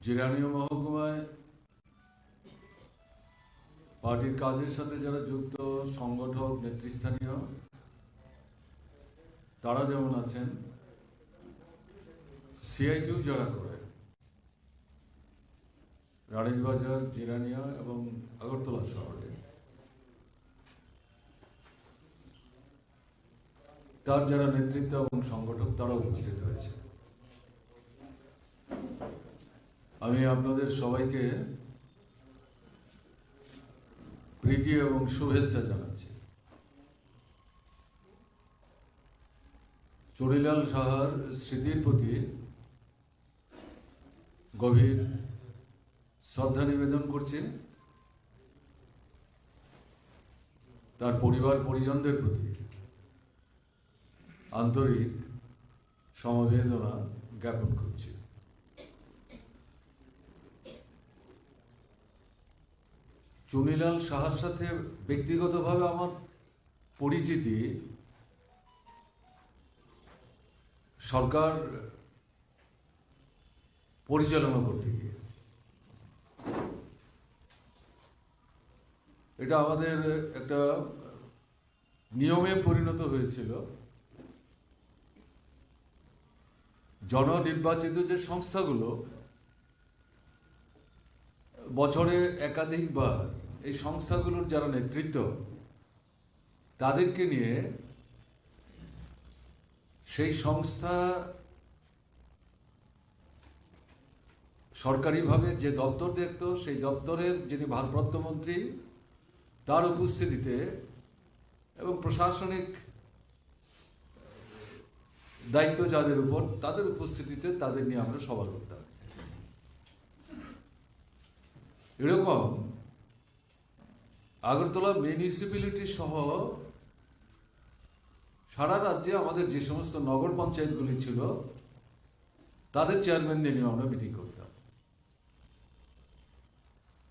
জিরানীয় মহকুমায় পার্টির কাজের সাথে যারা যুক্ত সংগঠক নেতৃস্থানীয় তারা যেমন আছেন, সিআইটিউ যারা করে রানীরবাজার, জিরানিয়া এবং আগরতলা শহরে, তার যারা নেতৃত্ব এবং সংগঠক তারা উপস্থিত হয়েছে। আমি আপনাদের সবাইকে প্রীতি এবং শুভেচ্ছা জানাচ্ছি। চুনিলাল সাহার স্মৃতির প্রতি গভীর শ্রদ্ধা নিবেদন করছি। তার পরিবার পরিজনদের প্রতি আন্তরিক সমবেদনা জ্ঞাপন করছি। চুনিলাল সাহার সাথে ব্যক্তিগতভাবে আমার পরিচিতি সরকার পরিচালনা করতে গিয়ে। এটা আমাদের একটা নিয়মে পরিণত হয়েছিল। জননির্বাচিত যে সংস্থাগুলো বছরে একাধিকবার এই সংস্থাগুলোর যারা নেতৃত্ব তাদেরকে নিয়ে সেই সংস্থা সরকারিভাবে যে দপ্তর দেখত সেই দপ্তরের যিনি ভারপ্রাপ্ত মন্ত্রী তার উপস্থিতিতে এবং প্রশাসনিক দায়িত্ব যাদের উপর তাদের উপস্থিতিতে তাদের নিয়ে আমরা সভা করতাম। এরকম আগরতলা মিউনিসিপ্যালিটি সহ সারা রাজ্যে আমাদের যে সমস্ত নগর পঞ্চায়েতগুলি ছিল তাদের চেয়ারম্যানদের নিয়ে আমরা মিটিং করতাম।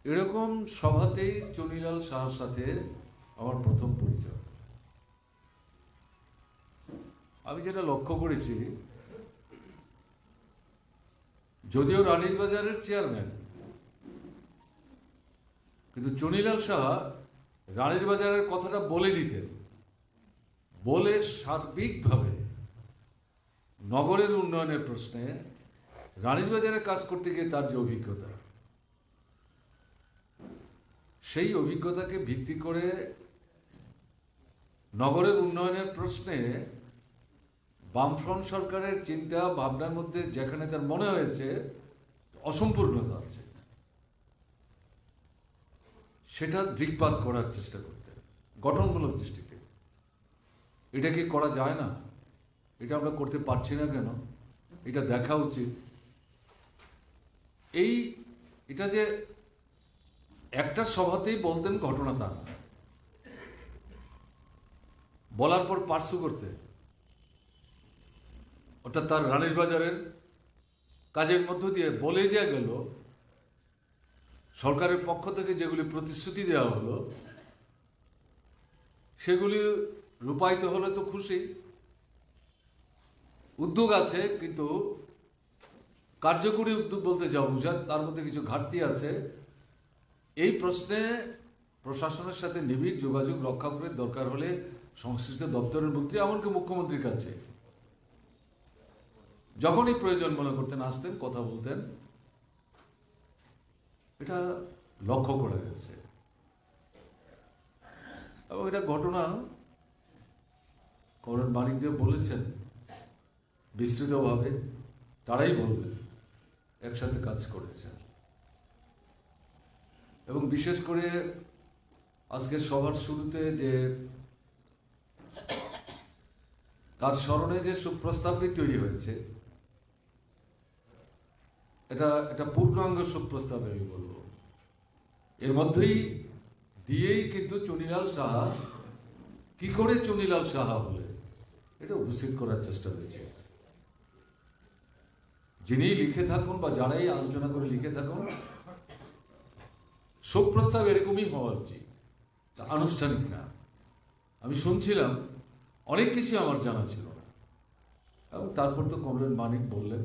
এরকম সভাতেই চুনিলাল সাহার সাথে আমার প্রথম পরিচয়। আমি যেটা লক্ষ্য করেছি, যদিও রানীরবাজারের চেয়ারম্যান, কিন্তু চুনিলাল সাহা রানীরবাজারের কথাটা বলে দিতেন, বলে সার্বিকভাবে নগরের উন্নয়নের প্রশ্নে রানীরবাজারে কাজ করতে গিয়ে তার যে অভিজ্ঞতা, সেই অভিজ্ঞতাকে ভিত্তি করে নগরের উন্নয়নের প্রশ্নে বামফ্রন্ট সরকারের চিন্তা ভাবনার মধ্যে যেখানে তার মনে হয়েছে অসম্পূর্ণতা আছে, সেটা দৃকপাত করার চেষ্টা করতেন গঠনমূলক দৃষ্টিতে। এটা কি করা যায় না? এটা আমরা করতে পারছি না কেন? এটা দেখা উচিত। এটা যে একটা সভাতেই বলতেন ঘটনা তা না, বলার পর পার্সু করতে, অর্থাৎ তার রানীরবাজারের কাজের মধ্য দিয়ে বলে যে গেল সরকারের পক্ষ থেকে যেগুলি প্রতিশ্রুতি দেওয়া হলো সেগুলি রূপায়িত হলে তো খুশি, উদ্যোগ আছে, কিন্তু কার্যকরী উদ্যোগ বলতে যা বোঝায় তার মধ্যে কিছু ঘাটতি আছে। এই প্রশ্নে প্রশাসনের সাথে নিবিড় যোগাযোগ রক্ষা করে দরকার হলে সংশ্লিষ্ট দপ্তরের মন্ত্রী, এমনকি মুখ্যমন্ত্রীর কাছে যখনই প্রয়োজন মনে করতেন আসতেন, কথা বলতেন। এটা লক্ষ্য করা গেছে এবং এটা ঘটনা কমরেড মানিকদেব বলেছেন বিস্তৃতভাবে, তারাই বলবেন একসাথে কাজ করেছেন। এবং বিশেষ করে আজকের সভার শুরুতে যে তার স্মরণে যে সুপ্রস্তাবটি তৈরি হয়েছে, এটা পূর্ণাঙ্গ সুপ্রস্তাব আমি বলব। এর মধ্যেই দিয়েই কিন্তু চুনিলাল সাহা কি করে চুনিলাল সাহা বলে এটা উপস্থিত করার চেষ্টা হয়েছে। যিনি লিখে থাকুন বা যারাই আলোচনা করে লিখে থাকুন, সুপ্রস্তাব এরকমই হওয়া উচিত, আনুষ্ঠানিক না। আমি শুনছিলাম অনেক কিছু আমার জানা ছিল না, এবং তারপর তো কমরেড মানিক বললেন।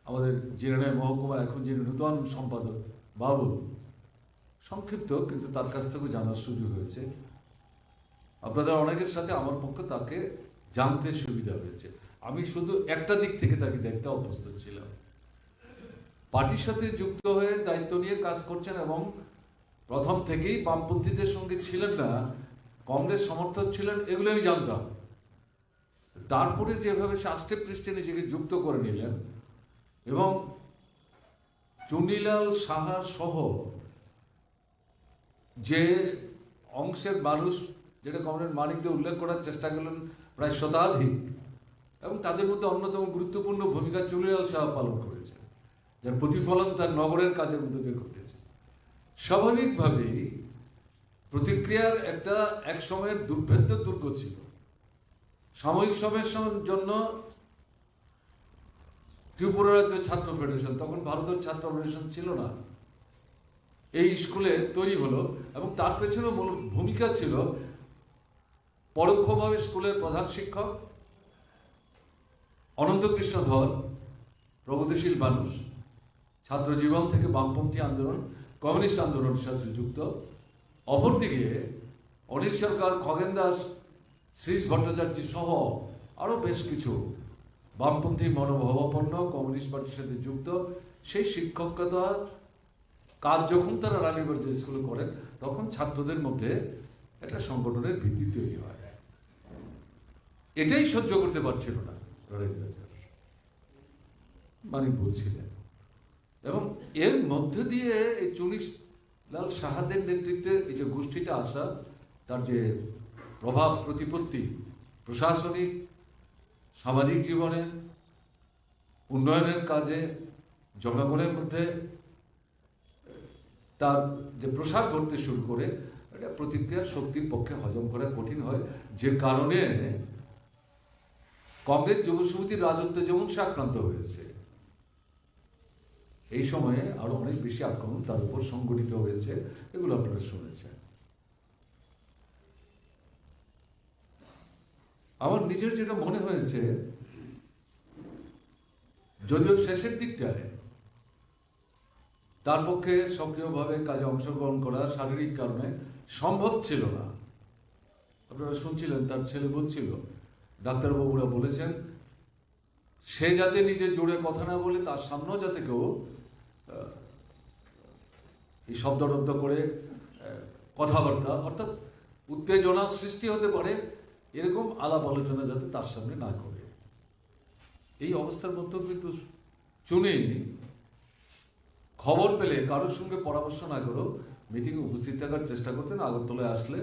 আমাদের জিরানায় মহকুমার এখন যিনি নূতন সম্পাদক বাবুল, সংক্ষিপ্ত কিন্তু তার কাছ থেকেও জানার সুযোগ হয়েছে। আপনাদের অনেকের সাথে আমার পক্ষে তাকে জানতে সুবিধা হয়েছে। আমি শুধু একটা দিক থেকে তাকে দেখতে অভ্যস্ত ছিলাম। পার্টির সাথে যুক্ত হয়ে দায়িত্ব নিয়ে কাজ করছেন এবং প্রথম থেকেই বামপন্থীদের সঙ্গে ছিলেন না, কংগ্রেস সমর্থক ছিলেন, এগুলো আমি জানতাম। তারপরে যেভাবে শাস্ত্রে পৃষ্ঠে নিজেকে যুক্ত করে নিলেন এবং চুনিলাল সাহা সহ যে অংশের মানুষ, যেটা কমরেড মানিক দে উল্লেখ করার চেষ্টা করলেন, প্রায় শতাধিক, এবং তাদের মধ্যে অন্যতম গুরুত্বপূর্ণ ভূমিকা চুনিলাল সাহা পালন করেছেন, যার প্রতিফলন তার নগরের কাজের মধ্যে দিয়ে ঘটেছে। স্বাভাবিকভাবেই প্রতিক্রিয়ার একটা এক সময়ের দুর্ভেদ্য দুর্গ ছিল। সাময়িক সময়ের জন্য ত্রিপুরা রাজ্য ছাত্র ফেডারেশন, তখন ভারতের ছাত্র ফেডারেশন ছিল না, এই স্কুলে তৈরি হলো এবং তার পেছনে মূল ভূমিকা ছিল পরোক্ষভাবে স্কুলের প্রধান শিক্ষক অনন্তকৃষ্ণ ধর, প্রগতিশীল মানুষ, ছাত্র জীবন থেকে বামপন্থী আন্দোলন, কমিউনিস্ট আন্দোলনের সাথে যুক্ত। অপরদিকে অনিল সরকার, খগেন দাস, শ্রীশ ভট্টাচার্য সহ আরও বেশ কিছু বামপন্থী মনোভাবাপন্ন কমিউনিস্ট পার্টির সাথে যুক্ত। সেই শিক্ষকতা কাজ যখন তারা রানীগঞ্জ স্কুলে করেন, তখন ছাত্রদের মধ্যে একটা সংগঠনের ভিত্তি তৈরি হয়। এটাই সহ্য করতে পারছিল না মানিক বলছিলেন, এবং এর মধ্যে দিয়ে এই চুনিলাল সাহাদের নেতৃত্বে এই যে গোষ্ঠীটা আসা, তার যে প্রভাব প্রতিপত্তি প্রশাসনিক সামাজিক জীবনে, উন্নয়নের কাজে, জনগণের মধ্যে তার যে প্রসার ঘটতে শুরু করে, এটা প্রতিক্রিয়ার শক্তির পক্ষে হজম করা কঠিন হয়, যে কারণে কংগ্রেস যুব সমিতির রাজত্বে যেমন সে আক্রান্ত হয়েছে, এই সময়ে আরো অনেক বেশি আক্রমণ তার উপর সংগঠিত হয়েছে। এগুলো আপনারা শুনেছেন। আমার নিজের যেটা মনে হয়েছে, যদিও শেষের দিকটায় তার পক্ষে সক্রিয়ভাবে কাজে অংশগ্রহণ করা শারীরিক কারণে সম্ভব ছিল না। আপনারা শুনছিলেন, তার ছেলে বলছিল, ডাক্তারবাবুরা বলেছেন সে যাতে নিজে জোরে কথা না বলে, তার সামনেও যাতে কেউ এই শব্দরদ্ধ করে কথাবার্তা, অর্থাৎ উত্তেজনা সৃষ্টি হতে পারে এরকম আলাপ আলোচনা যাতে তার সামনে না করে। এই অবস্থার মধ্যে কিন্তু চুনি খবর পেলে কারোর সঙ্গে পরামর্শ না করেও মিটিংয়ে উপস্থিত থাকার চেষ্টা করতেন। আগরতলায় আসলে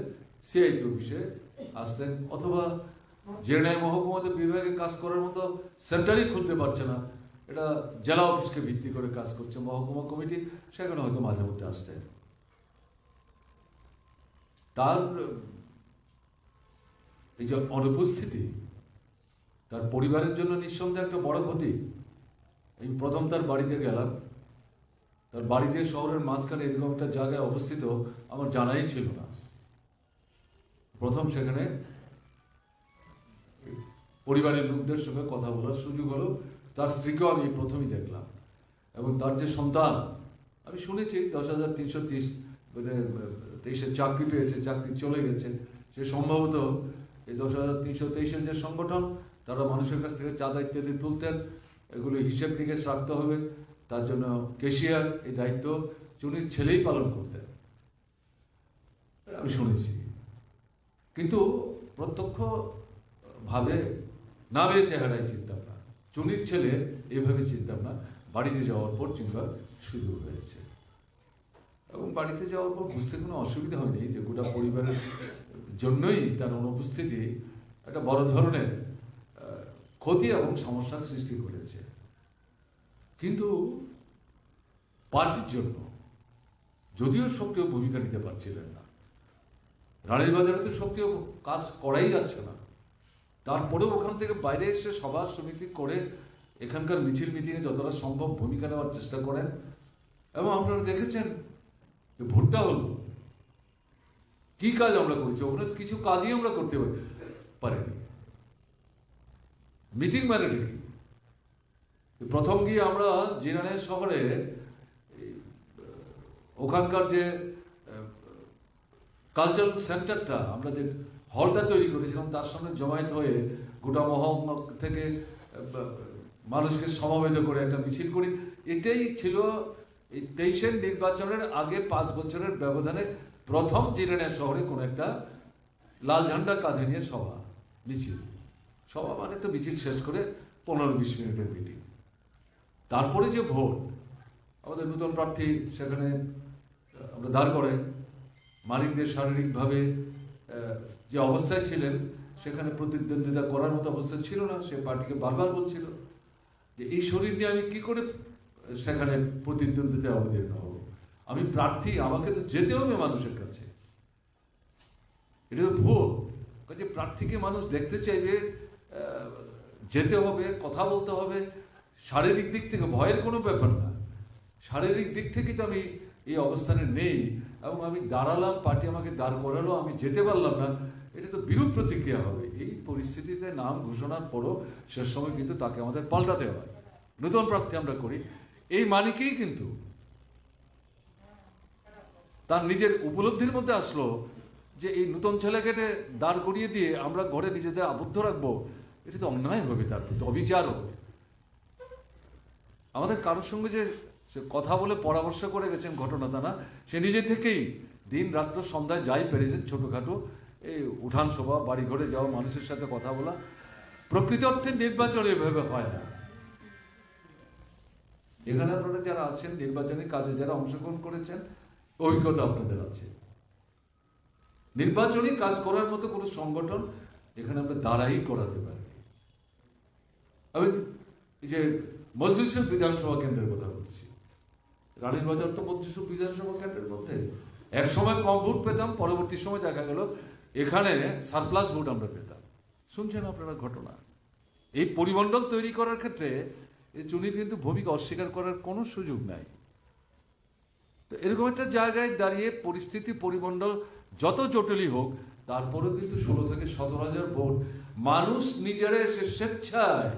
সিআইটি অফিসে আসতেন, অথবা জিরানাই মহকুমাতে বিভাগে কাজ করার মতো সেন্টারই খুলতে পারছে না, এটা জেলা অফিসকে ভিত্তি করে কাজ করছে মহকুমা কমিটি, সেখানে হয়তো মাঝে মধ্যে আসতেন। তার এই যে অনুপস্থিতি তার পরিবারের জন্য নিঃসন্দেহে একটা বড় ক্ষতি। এই প্রথম তার বাড়িতে গেলাম, তার বাড়িতে শহরের মাঝখানে এরকম একটা জায়গায় অবস্থিত আমার জানাই ছিল না। প্রথম সেখানে পরিবারের লোকদের সঙ্গে কথা বলার সুযোগ হলো। তার স্ত্রীকেও আমি প্রথমেই দেখলাম, এবং তার যে সন্তান, আমি শুনেছি 10,330 23-এ চাকরি পেয়েছে, চাকরি চলে গেছে। সে সম্ভবত এই 10,323-এর যে সংগঠন, তারা মানুষের কাছ থেকে চাঁদা ইত্যাদি তুলতেন, এগুলো হিসেব নিকেশ রাখতে হবে, তার জন্য ক্যাশিয়ার এই দায়িত্ব চুনির ছেলেই পালন করতেন, আমি শুনেছি। কিন্তু প্রত্যক্ষ ভাবে না বেয়ে চেহারায় চিনতাম না, চুনির ছেলে এইভাবে চিনতাম না। বাড়িতে যাওয়ার পর চিনবার সুযোগ হয়েছে, এবং বাড়িতে যাওয়ার পর বুঝতে কোনো অসুবিধা হয়নি যে গোটা পরিবারের জন্যই তার অনুপস্থিতি একটা বড় ধরনের ক্ষতি এবং সমস্যার সৃষ্টি করেছে। কিন্তু পার্টির জন্য যদিও সক্রিয় ভূমিকা নিতে পারছিলেন না, রানীর বাজারে তো সক্রিয় কাজ করাই যাচ্ছে না, তারপরেও ওখান থেকে বাইরে এসে সভা সমিতি করে এখানকার মিছিল মিটিংয়ে যতটা সম্ভব ভূমিকা নেওয়ার চেষ্টা করেন। এবং আপনারা দেখেছেন যে ভোটটা হলো, কি কাজ আমরা করেছি, ওখানে কিছু কাজই আমরা করতে পারিনি। মিটিং মানে কি, প্রথম গিয়ে আমরা জিরানের শহরে ওখানকার যে কালচারাল সেন্টারটা, আমরা যে হলটা তৈরি করেছিলাম তার সামনে জমায়েত হয়ে গোটা মহকুমা থেকে মানুষকে সমবেত করে একটা মিছিল করি। এটাই ছিল এই 23-এর নির্বাচনের আগে 5 বছরের ব্যবধানে প্রথম জিরানের শহরে কোনো একটা লাল ঝান্ডা কাঁধে নিয়ে সভা মিছিল। সভা মানে তো মিছিল শেষ করে 15-20 মিনিটের মিটিং। তারপরে যে ভোট, আমাদের নতুন প্রার্থী সেখানে আমরা দাঁড় করেন। মালিকদের শারীরিকভাবে যে অবস্থায় ছিলেন সেখানে প্রতিদ্বন্দ্বিতা করার মতো অবস্থা ছিল না। সে পার্টিকে বারবার বলছিল যে এই শরীর নিয়ে আমি কি করে সেখানে প্রতিদ্বন্দ্বিতায় অবতীর্ণ হব, আমি প্রার্থী, আমাকে তো যেতে হবে মানুষের কাছে, এটা তো ভোট। কাজে প্রার্থীকে মানুষ দেখতে চাইবে, যেতে হবে, কথা বলতে হবে। শারীরিক দিক থেকে ভয়ের কোনো ব্যাপার না, শারীরিক দিক থেকে তো আমি এই অবস্থানে নেই এবং আমি দাঁড়ালাম, পার্টি আমাকে দাঁড় করালো, আমি যেতে পারলাম না, এটা তো বিরূপ প্রতিক্রিয়া হবে। এই পরিস্থিতিতে নাম ঘোষণার পরও শেষ সময় কিন্তু তাকে আমাদের পাল্টাতে হয়। নতুন প্রার্থী আমরা করি, এই মালিকেই কিন্তু তার নিজের উপলব্ধির মধ্যে আসলো যে এই নতুন ছেলেকে দাঁড় করিয়ে দিয়ে আমরা ঘরে নিজেদের আবদ্ধ রাখবো, এটা তো অন্যায় হবে, তার প্রতি অবিচার হবে। আমাদের কারোর সঙ্গে যে সে কথা বলে পরামর্শ করে গেছেন ঘটনা তা না, সে নিজে থেকেই দিন রাত্র সন্ধ্যায় যাই পেরেছেন ছোটোখাটো এই উঠান সভা, বাড়ি ঘরে যাওয়া, মানুষের সাথে কথা বলা। প্রকৃত অর্থে নির্বাচন এভাবে হয় না। এখানে আপনারা যারা আছেন নির্বাচনী কাজে যারা অংশগ্রহণ করেছেন, অভিজ্ঞতা আপনাদের আছে। নির্বাচনী কাজ করার মতো কোনো সংগঠন এখানে আমরা দাঁড়াই করাতে পারি। আমি যে মজলিসুর বিধানসভা কেন্দ্রের কথা বলছি, রানীর বাজার তো মজলিসুর বিধানসভা কেন্দ্রের মধ্যে এক সময় কম ভোট পেতাম, পরবর্তী সময় দেখা গেল এখানে সারপ্লাস ভোট আমরা পেতাম। শুনছেন আপনারা ঘটনা। এই পরিমণ্ডল তৈরি করার ক্ষেত্রে এই চুনির কিন্তু ভূমিকা অস্বীকার করার কোনো সুযোগ নাই। তো এরকম একটা জায়গায় দাঁড়িয়ে পরিস্থিতি পরিমণ্ডল যত জটিলই হোক, তারপরেও কিন্তু 16 থেকে 17,000 ভোট মানুষ নিজেরা এসে স্বেচ্ছায়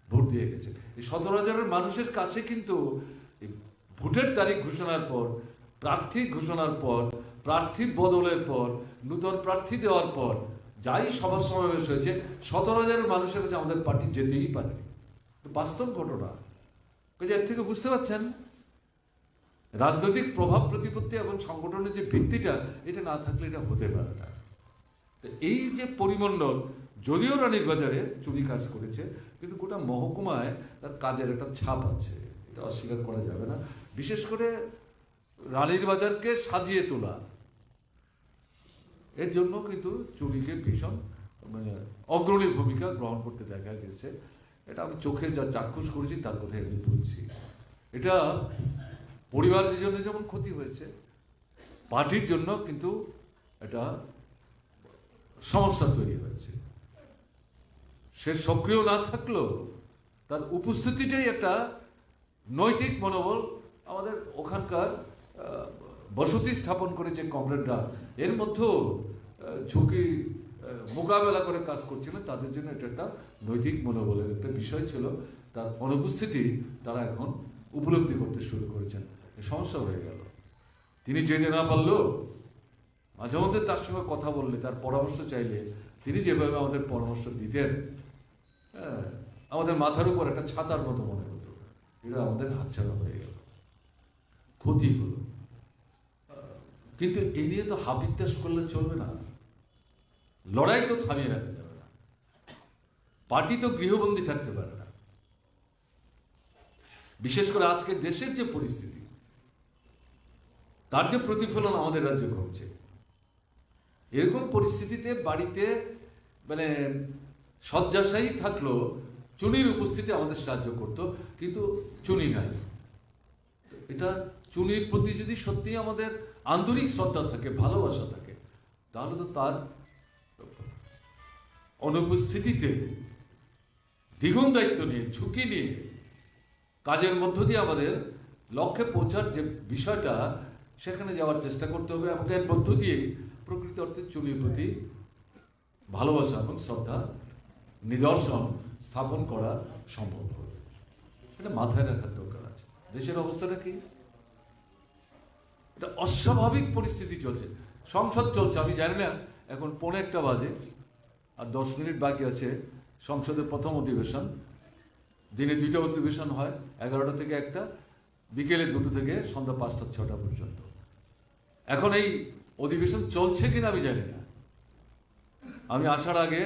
ভোট দিয়ে গেছে। এই 17,000 মানুষের কাছে কিন্তু ভোটের তারিখ ঘোষণার পর, প্রার্থী ঘোষণার পর, প্রার্থী বদলের পর, নতুন প্রার্থী দেওয়ার পর যাই সভা সমাবেশ হয়েছে, 17,000 মানুষের কাছে আমাদের পার্টি যেতেই পারেনি। বাস্তব ঘটনা। এর থেকে বুঝতে পারছেন রাজনৈতিক প্রভাব প্রতিপত্তি এবং সংগঠনের যে ভিত্তিটা, এটা না থাকলে এটা হতে পারে না। তো এই যে পরিমণ্ডল, যদিও রানীর বাজারে চুরি কাজ করেছে, কিন্তু গোটা মহকুমায় তার কাজের একটা ছাপ আছে, এটা অস্বীকার করা যাবে না। বিশেষ করে রানীর বাজারকে সাজিয়ে তোলা, এর জন্য কিন্তু চুরিকে ভীষণ অগ্রণী ভূমিকা গ্রহণ করতে দেখা গেছে। এটা আমি চোখে যা চাক্ষুষ করেছি তার কথাই আমি বলছি। এটা পরিবারের জন্য যেমন ক্ষতি হয়েছে, পার্টির জন্য কিন্তু এটা সমস্যা তৈরি হয়েছে। সে সক্রিয় না থাকলেও তার উপস্থিতিটাই একটা নৈতিক মনোবল। আমাদের ওখানকার বসতি স্থাপন করে যে কমরেডরা এর মধ্যেও ঝুঁকি মোকাবেলা করে কাজ করছিলেন, তাদের জন্য এটা একটা নৈতিক মনোবলের একটা বিষয় ছিল। তার অনুপস্থিতি তারা এখন উপলব্ধি করতে শুরু করেছেন। সমস্যা হয়ে গেল। তিনি যেতে না পারলেও মাঝে মধ্যে তার সঙ্গে কথা বললে, তার পরামর্শ চাইলে তিনি যেভাবে আমাদের পরামর্শ দিতেন, আমাদের মাথার উপর একটা ছাতার মতো মনে হতো। এটা আমাদের হাতছাড়া হয়ে গেল, ক্ষতি হলো। কিন্তু এই নিয়ে তো হাবিত্যাস করলে চলবে না, লড়াই তো থামিয়ে রাখা যাবে না, পার্টি তো গৃহবন্দী থাকতে পারে না। বিশেষ করে আজকে দেশের যে পরিস্থিতি, তার যে প্রতিফলন আমাদের রাজ্যে ঘটছে, এরকম পরিস্থিতিতে বাড়িতে মানে শয্যাশায়ী থাকলো, চুনির উপস্থিতি আমাদের সাহায্য করত, কিন্তু চুনি নাই। এটা চুনির প্রতি যদি সত্যি আমাদের আন্তরিক শ্রদ্ধা থাকে, ভালোবাসা থাকে, তাহলে তো তার অনুপস্থিতিতে দ্বিগুণ দায়িত্ব নিয়ে, ঝুঁকি নিয়ে কাজের মধ্য দিয়ে আমাদের লক্ষ্যে পৌঁছার যে বিষয়টা, সেখানে যাওয়ার চেষ্টা করতে হবে এবং এর মধ্য দিয়ে প্রকৃত অর্থে চুনির প্রতি ভালোবাসা এবং শ্রদ্ধা নিদর্শন স্থাপন করা সম্ভব হবে। এটা মাথায় রাখার দরকার আছে। দেশের অবস্থাটা কি? এটা অস্বাভাবিক পরিস্থিতি চলছে। সংসদ চলছে, আমি জানি না এখন 1:45 বাজে, আর 10 মিনিট বাকি আছে সংসদের প্রথম অধিবেশন। দিনে 2টা অধিবেশন হয়, 11টা থেকে 1টা, বিকেলে 2টো থেকে সন্ধ্যা 5টা-6টা পর্যন্ত। এখন এই অধিবেশন চলছে কিনা আমি জানি না। আমি আসার আগে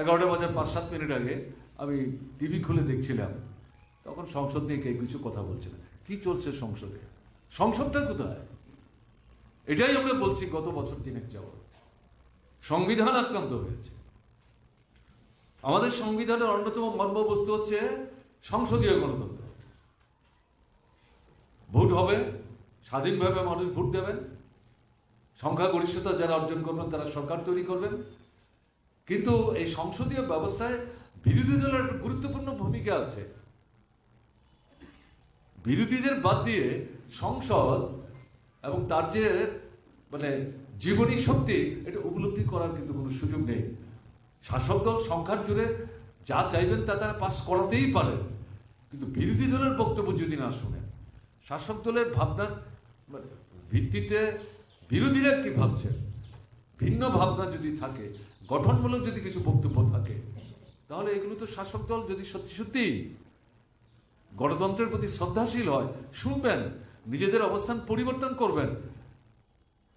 11টা বাজার 5-7 মিনিট আগে আমি টিভি খুলে দেখছিলাম, তখন সংসদ নিয়ে কেউ কিছু কথা বলছে না। কি চলছে সংসদে? সংসদটা কোথায়? এটাই আমরা বলছি গত বছর 3 যাবত। সংবিধান আক্রান্ত হয়েছে। আমাদের সংবিধানের অন্যতম মর্মবস্তু হচ্ছে সংসদীয় গণতন্ত্র। ভোট হবে, স্বাধীনভাবে মানুষ ভোট দেবেন, সংখ্যাগরিষ্ঠতা যারা অর্জন করবেন তারা সরকার তৈরি করবেন। কিন্তু এই সংসদীয় ব্যবস্থায় বিরোধী দলের একটা গুরুত্বপূর্ণ ভূমিকা আছে। বিরোধীদের বাদ দিয়ে সংসদ এবং তার যে মানে জীবনী শক্তি, এটা উপলব্ধি করার কিন্তু কোনো সুযোগ নেই। শাসক দল সংখ্যার জুড়ে যা চাইবেন তা তারা পাস করাতেই পারেন, কিন্তু বিরোধী দলের বক্তব্য যদি না শুনেন, শাসক দলের ভাবনার ভিত্তিতে বিরোধীরা কি ভাবছেন, ভিন্ন ভাবনা যদি থাকে, গঠনমূলক যদি কিছু বক্তব্য থাকে, তাহলে এগুলো তো শাসক দল যদি সত্যি সত্যি গণতন্ত্রের প্রতি শ্রদ্ধাশীল হয়, শুনবেন, নিজেদের অবস্থান পরিবর্তন করবেন।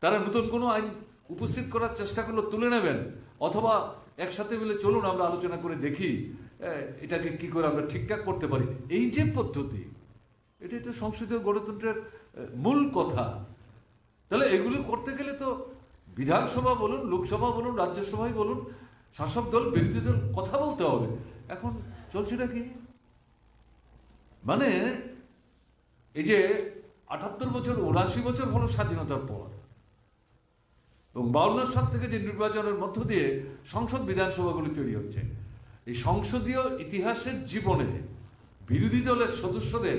তারা নতুন কোনো আইন উপস্থিত করার চেষ্টা করলে তুলে নেবেন, অথবা একসাথে মিলে চলুন আমরা আলোচনা করে দেখি এটাকে কি করে আমরা ঠিকঠাক করতে পারি। এই যে পদ্ধতি, এটাই তো সংসদীয় গণতন্ত্রের মূল কথা। তাহলে এগুলো করতে গেলে তো বিধানসভা বলুন, লোকসভা বলুন, রাজ্যসভায় বলুন, শাসক দল বিরোধী দল কথা বলতে হবে। এখন চলছেটা কি? মানে এই যে 78 বছর 79 বছর হলো স্বাধীনতার পর, এবং 52 সাল থেকে যে নির্বাচনের মধ্য দিয়ে সংসদ বিধানসভাগুলি তৈরি হচ্ছে, এই সংসদীয় ইতিহাসের জীবনে বিরোধী দলের সদস্যদের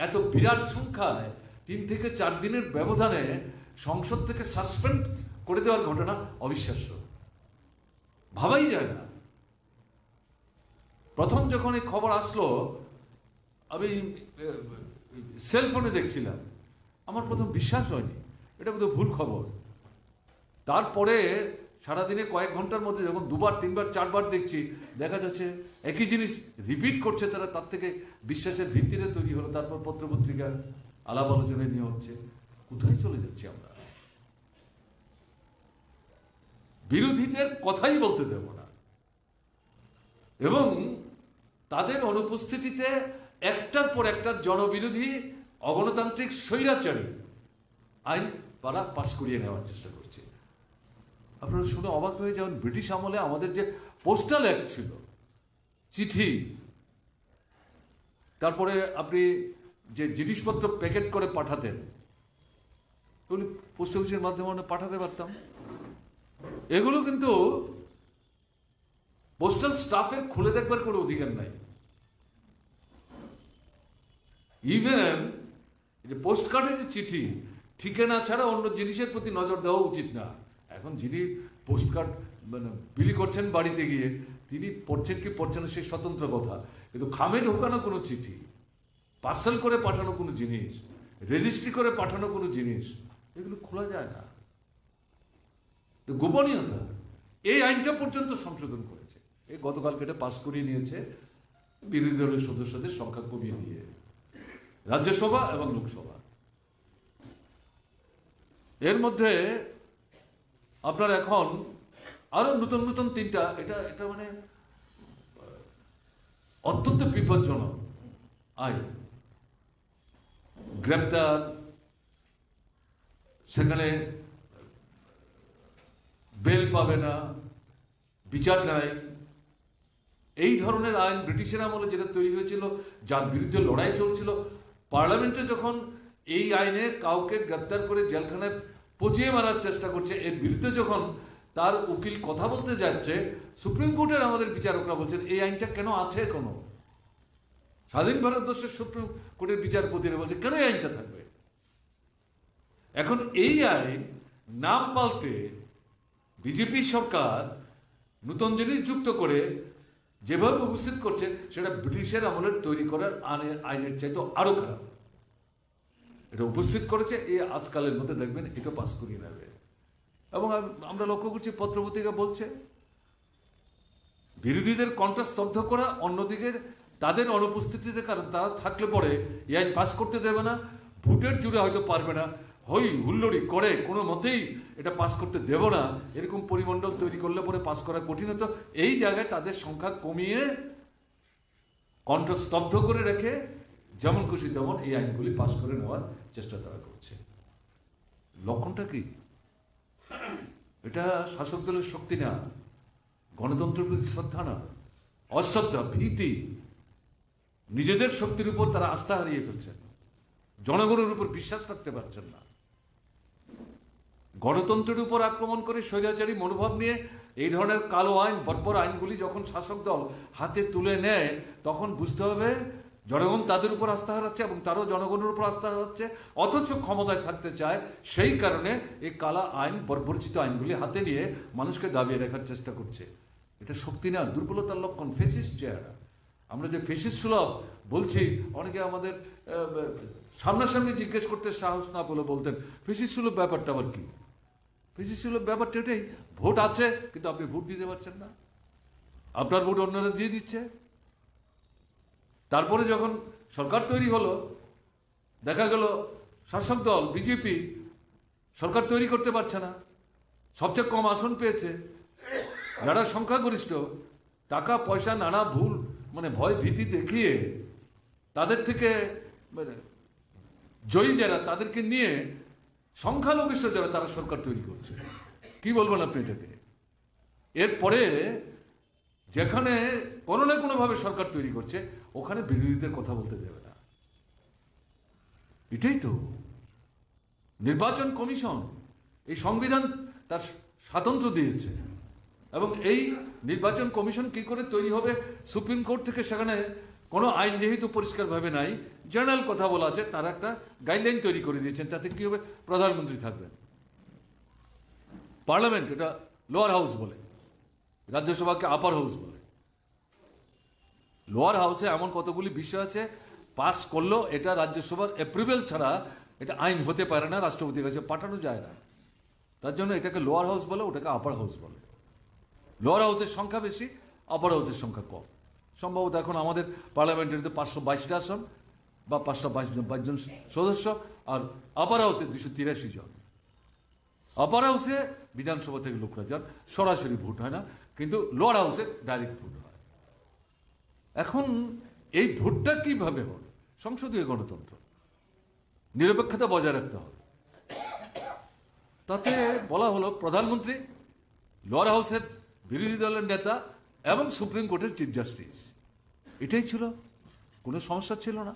এত বিরাট সংখ্যায় 3 থেকে 4 দিনের ব্যবধানে সংসদ থেকে সাসপেন্ড করে দেওয়ার ঘটনা অবিশ্বাস্য, ভাবাই যায় না। প্রথম যখন এই খবর আসলো, আমি সেলফোনে দেখছিলাম, আমার প্রথম বিশ্বাস হয়নি, এটা বোধহয় ভুল খবর। তারপরে সারাদিনে কয়েক ঘন্টার মধ্যে যখন 2বার 3বার 4বার দেখছি, দেখা যাচ্ছে একই জিনিস রিপিট করছে তারা, তার থেকে বিশ্বাসের ভিত্তিতে তৈরি হলো। তারপর পত্রপত্রিকা আলাপ আলোচনায় নিয়ে হচ্ছে। কোথায় চলে যাচ্ছি আমরা? বিরোধীদের কথাই বলতে দেব না, এবং তাদের অনুপস্থিতিতে একটার পর একটা জনবিরোধী অগণতান্ত্রিক স্বৈরাচারী আইন তারা পাশ করিয়ে নেওয়ার চেষ্টা করছে। আপনারা শুনে অবাক হয়ে যাবেন, ব্রিটিশ আমলে আমাদের যে পোস্টাল অ্যাক্ট ছিল, চিঠি, তারপরে আপনি যে জিনিসপত্র প্যাকেট করে পাঠাতেন, ওগুলি পোস্ট অফিসের মাধ্যমে আমরা পাঠাতে পারতাম। এগুলো কিন্তু পোস্টাল স্টাফের খুলে দেখবার কোনো অধিকার নাই। ইভেন যে পোস্ট কার্ডে যে চিঠি, ঠিকানা ছাড়া অন্য জিনিসের প্রতি নজর দেওয়া উচিত না। এখন যিনি পোস্ট কার্ড মানে বিলি করছেন বাড়িতে গিয়ে, তিনি পড়ছেন কি পড়ছেন না সে স্বতন্ত্র কথা, কিন্তু খামে ঢোকানো কোনো চিঠি, পার্সেল করে পাঠানো কোনো জিনিস, রেজিস্ট্রি করে পাঠানো কোনো জিনিস, এগুলো খোলা যায় না। গোপনীয়তা, এই আইনটা পর্যন্ত সংশোধন করেছে। এই গতকালকে এটা পাস করিয়ে নিয়েছে বিরোধী দলের সদস্যদের সংখ্যা কমিয়ে দিয়ে, রাজ্যসভা এবং লোকসভা। এর মধ্যে আপনার এখন আরো নতুন নতুন 3টা, এটা মানে অত্যন্ত বিপজ্জনক আইন। গ্রেপ্তার, সেখানে বেল পাবে না, বিচার নাই, এই ধরনের আইন ব্রিটিশের আমলে যেটা তৈরি হয়েছিল, যার বিরুদ্ধে লড়াই চলছিল, পার্লামেন্টে যখন এই আইনে কাউকে গ্রেপ্তার করে জেলখানায় পচিয়ে মারার চেষ্টা করছে, এর বিরুদ্ধে যখন তার উকিল কথা বলতে যাচ্ছে, সুপ্রিম কোর্টের আমাদের বিচারকরা বলছেন এই আইনটা কেন আছে? কোনো স্বাধীন ভারতবর্ষের সুপ্রিম কোর্টের বিচারপতিরা বলছে কেন এই আইনটা থাকবে? এখন এই আইন নাম পাল্টে বিজেপি সরকার নতুন জিনিস যুক্ত করে যেভাবে উপস্থিত করছে সেটা ব্রিটিশের আমলের তৈরি করার আইনের চাইতে আরো খারাপ। এটা উপস্থিত করেছে, এই আজকালের মধ্যে দেখবেন এটা পাস করিয়ে নেবে। এবং আমরা লক্ষ্য করছি পত্রপত্রিকা বলছে বিরোধীদের কণ্ঠ স্তব্ধ করা, অন্যদিকে তাদের অনুপস্থিতিতে, কারণ তারা থাকলে পরে এই আইন পাস করতে দেবে না, ভোটের জুড়ে হয়তো পারবে না, হই হুল্লোড়ি করে কোনো মতেই এটা পাস করতে দেব না, এরকম পরিমণ্ডল তৈরি করলে পরে পাস করা কঠিন হতো। এই জায়গায় তাদের সংখ্যা কমিয়ে কণ্ঠ স্তব্ধ করে রেখে যেমন খুশি তেমন এই আইনগুলি পাস করে নেওয়ার চেষ্টা তারা করছে। লক্ষণটা কি? এটা শাসক দলের শক্তি না, গণতন্ত্রের প্রতি শ্রদ্ধা না, অশ্রদ্ধা, ভীতি, নিজেদের শক্তির উপর তারা আস্থা হারিয়ে ফেলছেন, জনগণের উপর বিশ্বাস রাখতে পারছেন না। গণতন্ত্রের উপর আক্রমণ করে স্বৈরাচারী মনোভাব নিয়ে এই ধরনের কালো আইন, বর্বর আইনগুলি যখন শাসক দল হাতে তুলে নেয়, তখন বুঝতে হবে জনগণ তাদের উপর আস্থা হারাচ্ছে এবং তারাও জনগণের উপর আস্থা হারাচ্ছে, অথচ ক্ষমতায় থাকতে চায়। সেই কারণে এই কালা আইন, বর্বরচিত আইনগুলি হাতে নিয়ে মানুষকে দাবিয়ে রাখার চেষ্টা করছে। এটা শক্তি না, দুর্বলতার লক্ষণ, ফেসিস্ট চেহারা। আমরা যে ফেসিস্ট সুলভ বলছি, অনেকে আমাদের সামনাসামনি জিজ্ঞেস করতে সাহস না পেলে বলতেন ফেসিস্ট সুলভ ব্যাপারটা আবার কি? ফেসিস্ট সুলভ ব্যাপারটা এটাই, ভোট আছে কিন্তু আপনি ভোট দিতে পারছেন না, আপনার ভোট অন্যরা দিয়ে দিচ্ছে। তারপরে যখন সরকার তৈরি হলো, দেখা গেল শাসক দল বিজেপি সরকার তৈরি করতে পারছে না, সবচেয়ে কম আসন পেয়েছে। যারা সংখ্যাগরিষ্ঠ, টাকা পয়সা নানা ভুল ভয় ভীতি দেখিয়ে তাদের থেকে জয়ী যারা, তাদেরকে নিয়ে সংখ্যালঘিষ্ঠ যারা, তারা সরকার তৈরি করছে। কি বলবেন আপনি এটাকে? এরপরে যেখানে কোনো না কোনোভাবে সরকার তৈরি করছে, ওখানে বিরোধীদের কথা বলতে দেবে না। এটাই তো নির্বাচন কমিশন, এই সংবিধান তার স্বাতন্ত্র্য দিয়েছে। এবং এই নির্বাচন কমিশন কি করে তৈরি হবে, সুপ্রিম কোর্ট থেকে সেখানে কোনো আইন যেহেতু পরিষ্কারভাবে নাই, জেনারেল কথা বলা আছে, তারা একটা গাইডলাইন তৈরি করে দিয়েছেন। তাতে কি হবে, প্রধানমন্ত্রী থাকবেন, পার্লামেন্ট এটা লোয়ার হাউস বলে, রাজ্যসভাকে আপার হাউস বলে। লোয়ার হাউসে এমন কতগুলি বিষয় আছে, পাস করলেও এটা রাজ্যসভার অ্যাপ্রুভেল ছাড়া এটা আইন হতে পারে না, রাষ্ট্রপতির কাছে পাঠানো যায় না। তার জন্য এটাকে লোয়ার হাউস বলে, ওটাকে আপার হাউস বলে। লোয়ার হাউসের সংখ্যা বেশি, আপার হাউসের সংখ্যা কম। সম্ভবত এখন আমাদের পার্লামেন্টের 522টা আসন বা 522 জন সদস্য, আর আপার হাউসে 283 জন। আপার হাউসে বিধানসভা থেকে লোকরা যান, সরাসরি ভোট হয় না, কিন্তু লোয়ার হাউসে ডাইরেক্ট ভোট হয়। এখন এই ভোটটা কিভাবে হবে? সংসদীয় গণতন্ত্র, নিরপেক্ষতা বজায় রাখতে হবে। তাতে বলা হলো প্রধানমন্ত্রী, লোয়ার হাউসের বিরোধী দলের নেতা এবং সুপ্রিম কোর্টের চিফ জাস্টিস, এটাই ছিল, কোনো সমস্যা ছিল না।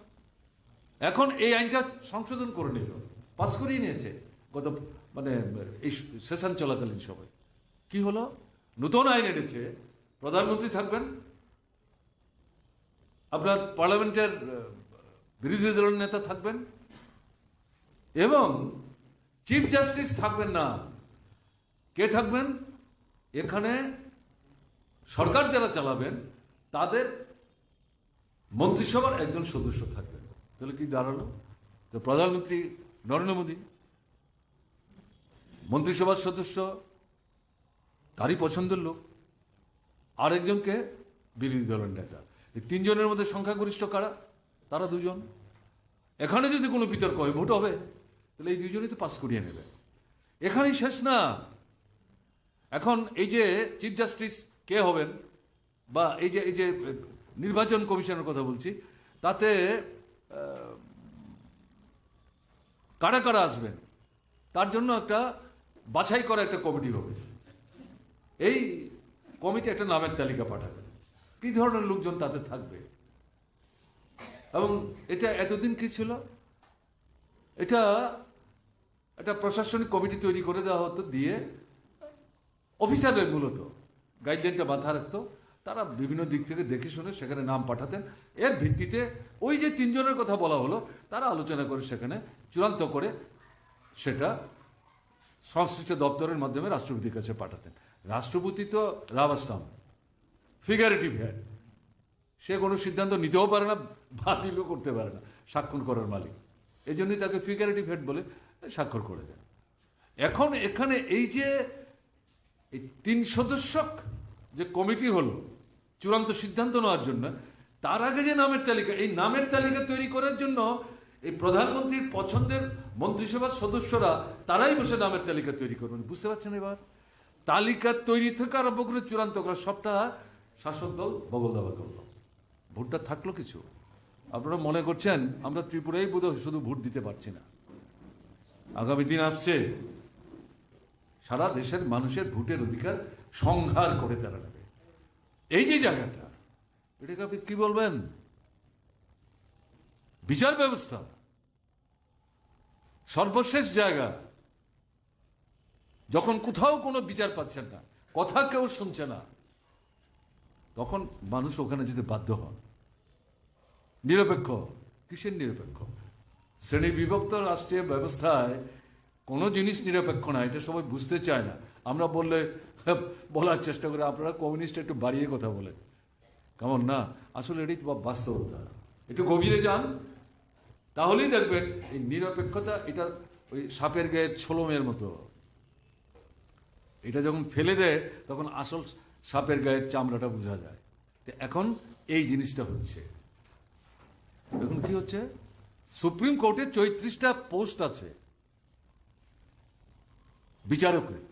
এখন এই আইনটা সংশোধন করে নিল, পাস করিয়ে নিয়েছে গত এই সেশন চলাকালীন সময়। কি হলো, নতুন আইন এনেছে, প্রধানমন্ত্রী থাকবেন, আপনার পার্লামেন্টের বিরোধী দলের নেতা থাকবেন, এবং চিফ জাস্টিস থাকবেন না। কে থাকবেন? এখানে সরকার যারা চালাবেন তাদের মন্ত্রিসভার একজন সদস্য থাকবেন। তাহলে কি দাঁড়ালো? তো প্রধানমন্ত্রী নরেন্দ্র মোদী, মন্ত্রিসভার সদস্য তারই পছন্দের লোক, আরেকজনকে বিরোধী দলের নেতা। এই তিনজনের মধ্যে সংখ্যাগরিষ্ঠ কারা? তারা দুজন। এখানে যদি কোনো বিতর্ক হয়, ভোট হবে, তাহলে এই দুজনই তো পাস করিয়ে নেবে। এখানেই শেষ না। এখন এই যে চিফ জাস্টিস কে হবেন, বা এই যে নির্বাচন কমিশনের কথা বলছি, তাতে কারা কারা আসবেন, তার জন্য একটা বাছাই করা একটা কমিটি হবে। এই কমিটি একটা নামের তালিকা পাঠাবে, কি ধরনের লোকজন তাতে থাকবে। এবং এটা এতদিন কি ছিল, এটা একটা প্রশাসনিক কমিটি তৈরি করে দেওয়া হতো, দিয়ে অফিসারদের মূলত গাইডলাইনটা মাথায় রাখতো, তারা বিভিন্ন দিক থেকে দেখে শুনে সেখানে নাম পাঠাতেন। এর ভিত্তিতে ওই যে তিনজনের কথা বলা হলো, তারা আলোচনা করে সেখানে চূড়ান্ত করে সেটা সংশ্লিষ্ট দপ্তরের মাধ্যমে রাষ্ট্রপতির কাছে পাঠাতেন। রাষ্ট্রপতি তো রাবার স্টাম্প, ফিগারেটিভ হ্যান্ড, সে কোনো সিদ্ধান্ত নিতেও পারে না, বাতিলও করতে পারে না, স্বাক্ষর করার মালিক। এই জন্যই তাকে ফিগারেটিভ হেড বলে স্বাক্ষর করে দেন। এখন এখানে এই যে এই 3 সদস্যক যে কমিটি হলো চূড়ান্ত সিদ্ধান্ত নেওয়ার জন্য, তার আগে যে নামের তালিকা, এই নামের তালিকা তৈরি করার জন্য এই প্রধানমন্ত্রীর পছন্দের মন্ত্রিসভার সদস্যরা তারাই বসে নামের তালিকা তৈরি করবেন। বুঝতে পারছেন? এবার তালিকা তৈরি থেকে আরম্ভ করে চূড়ান্ত করা সবটা শাসক দল বগল দাবা করলো। ভোটটা থাকলো কিছু? আপনারা মনে করছেন আমরা ত্রিপুরায় বোধহয় শুধু ভোট দিতে পারছি না? আগামী দিন আসছে, সারা দেশের মানুষের ভোটের অধিকার সংহার করে তারা নেবে। এই যে জায়গাটা, এটাকে আপনি কি বলবেন? বিচার ব্যবস্থা সর্বশেষ জায়গা, যখন কোথাও কোনো বিচার পাচ্ছেন না, কথা কেউ শুনছে না, তখন মানুষ ওখানে যেতে বাধ্য হন। নিরপেক্ষ কিসের নিরপেক্ষ? শ্রেণী বিভক্ত রাষ্ট্রীয় ব্যবস্থায় কোনো জিনিস নিরপেক্ষ না, এটা সবাই বুঝতে চায় না। আমরা বললে বলার চেষ্টা করে আপনারা কমিউনিস্ট একটু বাড়িয়ে কথা বলেন, কেমন না? আসলে এটাই তো বাস্তবতা। একটু গভীরে যান, তাহলেই দেখবেন এই নিরপেক্ষতা এটা ওই সাপের গায়ের ছোলমের মতো। এটা যখন ফেলে দেয় তখন আসল সাপের গায়ের চামড়াটা বোঝা যায়। এখন এই জিনিসটা হচ্ছে। এখন কি হচ্ছে? সুপ্রিম কোর্টে 34টা পোস্ট আছে বিচারকের,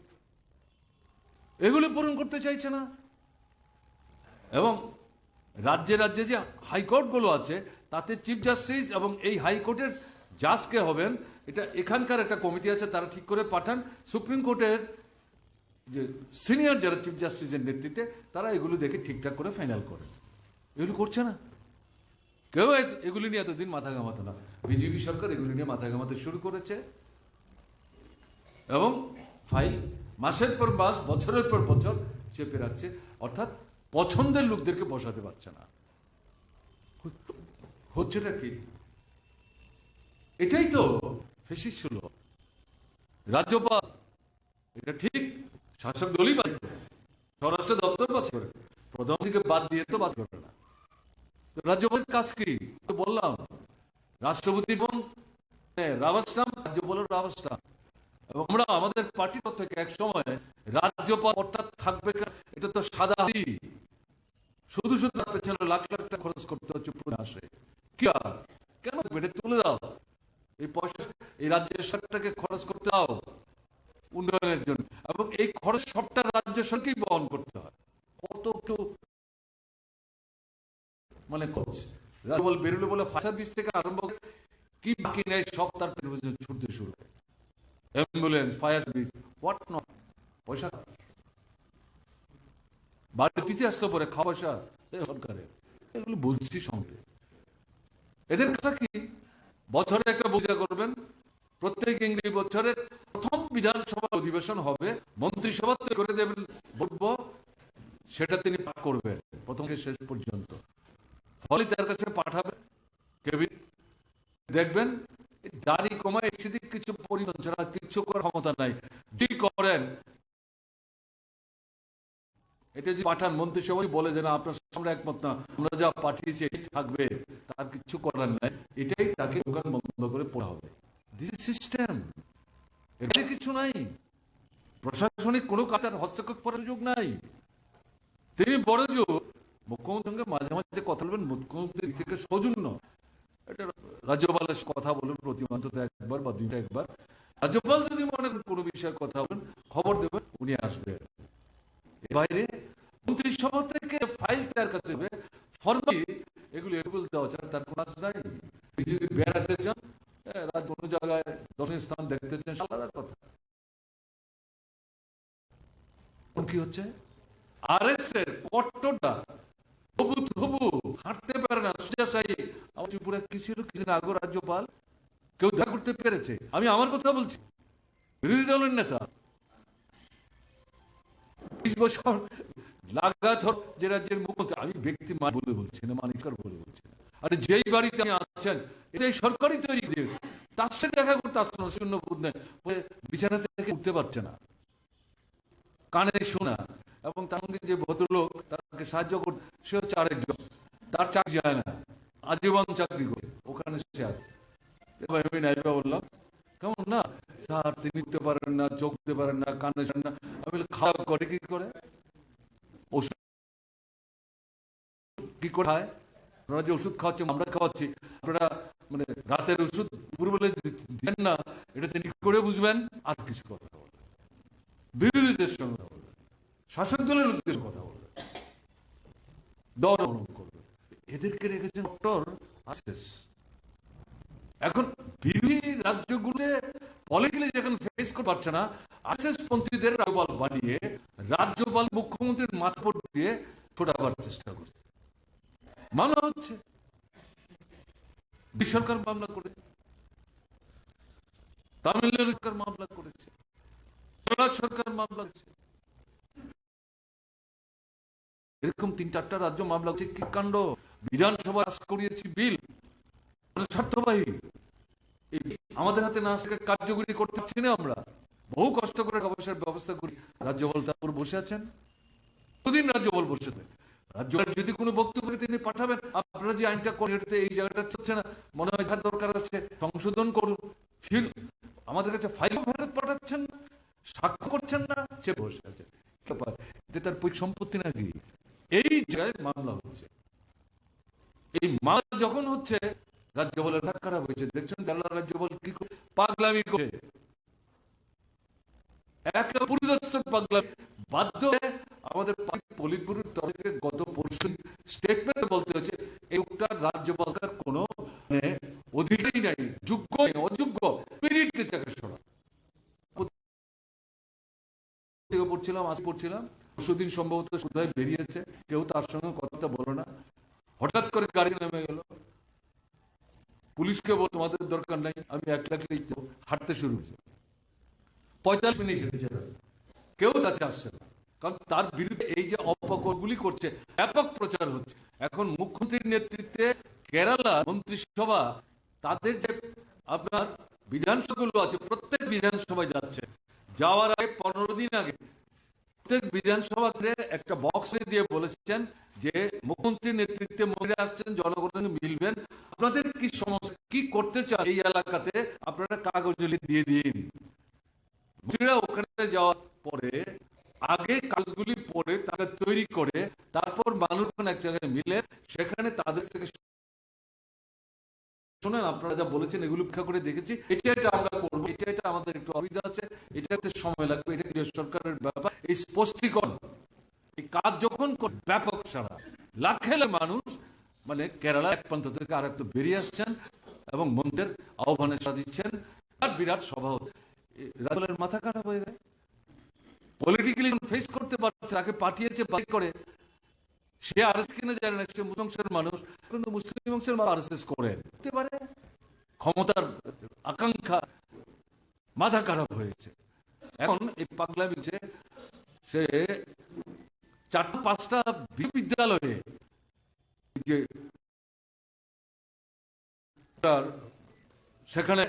এগুলো পূরণ করতে চাইছে না। এবং রাজ্যে রাজ্যে যে হাইকোর্টগুলো আছে তাতে চিফ জাস্টিস এবং এই হাইকোর্টের জাজ কে হবেন, এটা এখানকার একটা কমিটি আছে, তারা ঠিক করে পাঠান। সুপ্রিম কোর্টের যে সিনিয়র যারা চিফ জাস্টিসের নেতৃত্বে, তারা এগুলো দেখে ঠিকঠাক করে ফাইনাল করে। এগুলো করছে না কেউ। এগুলি নিয়ে এতদিন মাথা ঘামাতো না, বিজেপি সরকার এগুলি নিয়ে মাথা ঘামাতে শুরু করেছে এবং ফাইল মাসের পর মাস, বছরের পর বছর চেপে রাখছে। অর্থাৎ পছন্দের লোকদেরকে বসাতে পারছে না। হচ্ছেটা কি? এটাই তো ফেসিস ছিল। রাজ্যপাল এটা ঠিক শাসক দলই বাদ করে, স্বরাষ্ট্র দপ্তর বাদ করে, প্রধানমন্ত্রীকে বাদ দিয়ে তো বাদ করে না। রাজ্যপালের কাজ কি? বললাম, রাষ্ট্রপতি রাবার স্টাম্প, রাজ্যপালের রাবার স্টাম্প। এবং আমরা আমাদের পার্টির থেকে এক সময় রাজ্যপাল অর্থাৎ থাকবে, এটা তো সাদা হাতি, শুধু শুধু তার পেছনে লাখ লাখ টাকা খরচ করতে হচ্ছে আসে। কি কেন এটা তুলে দাও, এই পয়সা এই রাজ্যের সরকারটাকে খরচ করতে দাও উন্নয়নের জন্য, এবং এই খরচ সবটা রাজ্য সরকারকেই বহন করতে হয়। কত কেউ মানে করছে, রাজ্যপাল বেরোলে বলে ফায়ার সার্ভিস থেকে আরম্ভ কি বাকি নেই সব তার ছুটতে শুরু করে, ambulance, fire service, what not, পয়সা বাড়িতে আসতে পারে, খাওয়া পয়সা সরকারের। এগুলো বলছি সঙ্গে। এদের কথা কি? বছরে একটা পূজা করবেন, প্রত্যেক ইংরেজি বছরের প্রথম বিধানসভা অধিবেশন হবে, মন্ত্রিসভা করে দেবেন বলব, সেটা তিনি পাঠ করবেন প্রথম থেকে শেষ পর্যন্ত। ফলে তার কাছে পাঠাবে কেবিনেট, দেখবেন দাড়ি কমায় সেদিক কিছু পরিবর্তন ছাড়া কিছু করার ক্ষমতা নাই। যদি করেন এটা যদি পাঠান, মন্ত্রিসভাই বলে যে না আপনার আমরা একমত না, আমরা যা পাঠিয়েছি এটাই থাকবে, তার কিছু করার নাই, এটাই তাকে দোকান বন্ধ করে পড়া হবে। দিস ইজ সিস্টেম, এটা কিছু নাই। প্রশাসনিক কোনো কাজের হস্তক্ষেপ করার সুযোগ নাই। তিনি বড় জোর মুখ্যমন্ত্রীর সঙ্গে মাঝে মাঝে কথা বলবেন, মুখ্যমন্ত্রীর থেকে সৌজন্য এটা রাজ্যপালের কথা বলুন প্রতি অন্তত একবার বা দুইটা একবার। রাজ্যপাল যদি মনে করেন কোনো বিষয়ে কথা বলেন, খবর দেবেন, উনি আসবেন। বাইরে মন্ত্রিসভা থেকে ফাইল তার কাছে ফর্মালি এগুলো দেওয়া ছাড়া তার কোনো কাজ নাই। যদি বেড়াতে চান, রাজ্য কোনো জায়গায় দর্শনীয় স্থান দেখতে চান, আলাদা কথা। কি হচ্ছে? আরএস এর কট্টরটা তবু তবু হাঁটতে পারে না, সোজাসাই। আমার ত্রিপুরা কি ছিল কিছুদিন আগে রাজ্যপাল, কেউ দেখা করতে পেরেছে? আমি আমার কথা বলছি, বিরোধী দলের নেতা 20 বছর লাগাতার যে রাজ্যের মুখ্যমন্ত্রী, আমি ব্যক্তি বলে বলছি না, মানিকার বলে বলছি না, আরে যেই বাড়িতে আমি আছেন এটাই সরকারি তৈরি দিয়ে তার সাথে দেখা করতে আসতো না, শূন্য বোধ নেই, বিছানা থেকে উঠতে পারছে না, কানে শোনা। এবং তার সঙ্গে যে ভদ্রলোক তাকে সাহায্য করতে, সে হচ্ছে আরেকজন। তার চাকরি যায় না, আজীবন চাকরি করে ওখানে সে আছে। এবার আমি নাইবা বললাম কেমন না স্যার, তিনি দিতে পারেন না, চোখ দিতে পারেন না, কানে শোনেন না। আমি খাওয়া করে কি করে, ওষুধ কি করে খায়? আপনারা যে ওষুধ খাওয়াচ্ছেন আমরা খাওয়াচ্ছি, আপনারা মানে রাতের ওষুধ দুপুরবেলা দেন না, এটা তিনি কি করে বুঝবেন? আর কিছু কথা বলবেন, বিরোধীদের সঙ্গে কথা বলবেন, শাসক দলের লোকদের সঙ্গে কথা বলবেন, দর করবেন। এদেরকে রেখেছেন ডক্টর আশিস। এখন বিরোধী রাজ্যগুলোতে পলিটিক্যালি যেখানে ফেস করতে পারছে না, আশিস পন্থীদের রাজ্যপাল বানিয়ে রাজ্যপাল মুখ্যমন্ত্রীর মাথা উপর দিয়ে ছোটাবার চেষ্টা করছে। মামলা হচ্ছে, সরকার মামলা করেছে, তামিলনাড়ু সরকার মামলা করেছে, কেরালা সরকার মামলা করেছে, এরকম 3-4টা রাজ্য মামলা হচ্ছে। কি কাণ্ড! বিধানসভা পাস করিয়েছি বিল, স্বার্থবাহী, আমাদের হাতে না আসলে কার্যকরী করতে পারছি না। আমরা বহু কষ্ট করে গবেষণার ব্যবস্থা করি, রাজ্যপাল তারপর বসে আছেন, কতদিন রাজ্যপাল বসে থাকেন? রাজ্যপাল যদি কোনো বক্তব্য তিনি পাঠাবেন, আপনারা যে আইনটা করেন এটাতে এই জায়গাটা চলছে না, মনে হয় যার দরকার আছে সংশোধন করুন, ফির আমাদের কাছে ফাইল ফেরত পাঠাচ্ছেন না, সাক্ষ্য করছেন না, সে বসে আছে। এটা তার সম্পত্তি নাকি? এই জায়গায় মামলা হচ্ছে। এই মামলা যখন হচ্ছে, রাজ্যপালের রাগ খারাপ হয়েছে। দেখছেন কেরালা রাজ্যপাল কি পাগলামি করে, একেবারে পরিদস্ত পাগলামি। বাধ্য হয়ে আমাদের পলিট ব্যুরোর তরফ থেকে গত পরশু স্টেটমেন্ট বলতে হচ্ছে এই লোকটা রাজ্যপালকার কোনো অধিকারই নাই, যোগ্য অযোগ্য, পড়ছিলাম আজ পড়ছিলাম পরশুদিন সম্ভবত কোথায় বেরিয়েছে, কেউ তার সঙ্গে কথাটা বলো না, হঠাৎ করে গাড়ি নেমে গেল, পুলিশকে বল তোমাদের দরকার নাই, আমি একলা হাঁটতে শুরু করেছি। 45 মিনিট হেঁটেছে, কেউ কাছে আসছে না, কারণ তার বিরুদ্ধে এই যে অপকর্মগুলি করছে, ব্যাপক প্রচার হচ্ছে। এখন মুখ্যমন্ত্রীর নেতৃত্বে কেরালা মন্ত্রিসভা তাদের যে আপনার বিধানসভাগুলো আছে, প্রত্যেক বিধানসভায় যাচ্ছে, যাওয়ার আগে 15 দিন আগে প্রত্যেক বিধানসভাকে একটা বক্স দিয়ে বলেছেন যে মুখ্যমন্ত্রীর নেতৃত্বে মন্ত্রী আসছেন, জনগণের মিলবেন, আপনাদের কি সমস্যা, কি করতে চান এই এলাকাতে, আপনারা কাগজ দিয়ে দিন। মন্ত্রীরা ওখানে যাওয়ার পরে আগে কাগজগুলি পড়ে তাকে তৈরি করে তারপর মানুষ এক জায়গায় মিলে সেখানে তাদের থেকে শোনেন আপনারা যা বলেছেন এগুলো পরীক্ষা করে দেখেছি, এটা আমরা করবো, এটা আমাদের একটু অসুবিধা আছে, এটাতে সময় লাগবে, এটা সরকারের ব্যাপার। এই স্পষ্টীকরণ এই কাজ যখন ব্যাপক সারা লাখে মানুষ মানে কেরালা এক প্রান্ত থেকে আর একটু বেরিয়ে আসছেন এবং মন্ত্রের আহ্বানে সাড়া দিচ্ছেন, আর বিরাট সভা রাজ্যপালের মাথা খারাপ হয়ে যায়। পলিটিক্যালি ফেস করতে পারছে, তাকে পাঠিয়েছে বাইক করে, সে আরএস কিনে যায় না, সে মুসলিম অংশের মানুষ, কিন্তু মুসলিম অংশের মানুষ আরএসএস করে হতে পারে, ক্ষমতার আকাঙ্ক্ষা, মাথা খারাপ হয়েছে। এখন এই পাগলামি সে 4-5টা বিশ্ববিদ্যালয়ে যে সেখানে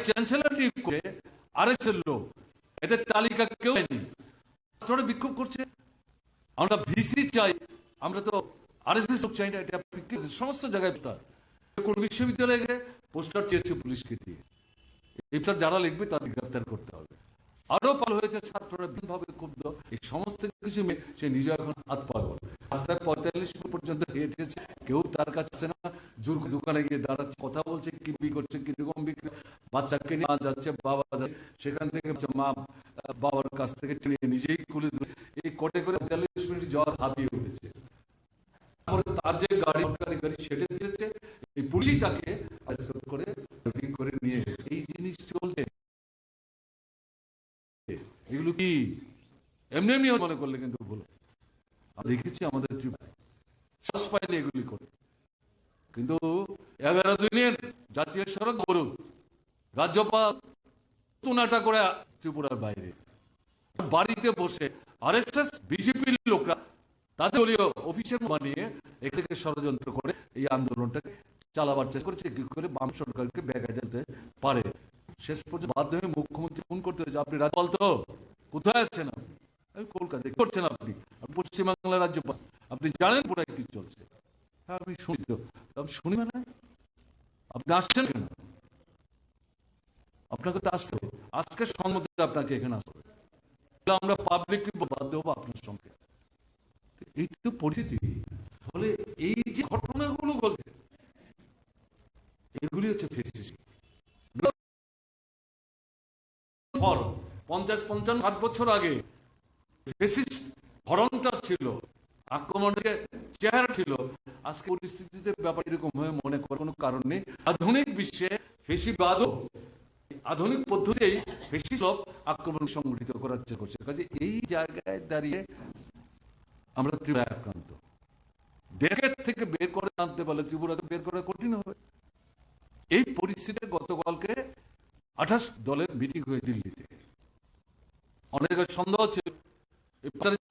চ্যান্সেলর নিয়োগ করে আরএসএস লোক, এদের তালিকা কেউ নেই, বিক্ষোভ করছে। আমরা ভিসি চাই, আমরা তো আরএসএস লোক চাই না, এটা সমস্ত জায়গায় কোন বিশ্ববিদ্যালয়ে পোস্টার চেয়েছে পুলিশকে দিয়ে, এই যারা লিখবে তাদের গ্রেফতার করতে হবে। আরো পাল হয়েছে, ছাত্ররা বিভিন্নভাবে ক্ষুব্ধ, এই সমস্ত কিছু সে নিজে এখন হাত পাগল, রাস্তায় 45 মিনিট পর্যন্ত হেঁটেছে, কেউ তার কাছে না, জোর দোকানে গিয়ে দাঁড়াচ্ছে, কথা বলছে, কি বিক্রি করছে, কিরকম বিক্রি, বাচ্চাকে নিয়ে যাচ্ছে, বাবা যাচ্ছে, সেখান থেকে মা বাবার কাছ থেকে নিজেই খুলে ধরে এই কোটে করে 45 মিনিট জ্বর হাঁপিয়ে উঠেছে। তার যে গাড়ি সরকারি গাড়ি সেটা দিয়েছে, এই পুলিশই তাকে করে নিয়ে এই জিনিস চলছে। এগুলো কি এমনি এমনি মনে করলে কিন্তু ভুল। দেখেছি আমাদের শ্বাস পাইলে এগুলি করে, কিন্তু 11 দিনের জাতীয় সড়ক বলুন, রাজ্যপাল তুনাটা করে ত্রিপুরার বাইরে বাড়িতে বসে আরএসএস বিজেপির লোকরা তাদের দলীয় অফিসের বানিয়ে এখানে ষড়যন্ত্র করে এই আন্দোলনটাকে চালাবার চেষ্টা করেছে, কি করে বাম সরকারকে ব্যাগা যেতে পারে। শেষ পর্যন্ত বাধ্য হয়ে মুখ্যমন্ত্রী ফোন করতে হয়েছে, আপনি রাজ্যপাল তো কোথায় আছেন, আমি কলকাতায় করছেন, আপনি পশ্চিমবাংলার রাজ্যপাল, আপনি জানেন পুরাই কি চলছে। হ্যাঁ আমি শুনি তো, আমি শুনি মানে আপনি আসছেন কেন? আপনাকে তো আসতে হবে, আজকে সম্মতি আপনাকে এখানে আসতে হবে, আমরা পাবলিকলি বাধ্য হবো আপনার সঙ্গে। এই তো পরিস্থিতি। ফলে এই যে ঘটনাগুলো বলছে, এগুলি হচ্ছে ফেসিস। 50-55-60 বছর আগে ফেসিস ধরনটা ছিল, আক্রমণের চেহারা ছিল, আজকে পরিস্থিতিতে ব্যাপার এরকম হয়ে মনে করার কোনো কারণ নেই। আধুনিক বিশ্বে ফেসিবাদও আধুনিক পদ্ধতিতেই ফেসিসব আক্রমণ সংগঠিত করার চেষ্টা করছে। কাজে এই জায়গায় দাঁড়িয়ে আমরা ত্রিপুরায় আক্রান্ত। দেশের থেকে বের করে আনতে পারলে ত্রিপুরাকে বের করা কঠিন হবে। এই পরিস্থিতিতে গতকালকে 28 দলের মিটিং হয়ে দিল্লিতে। অনেকের সন্দেহ ছিল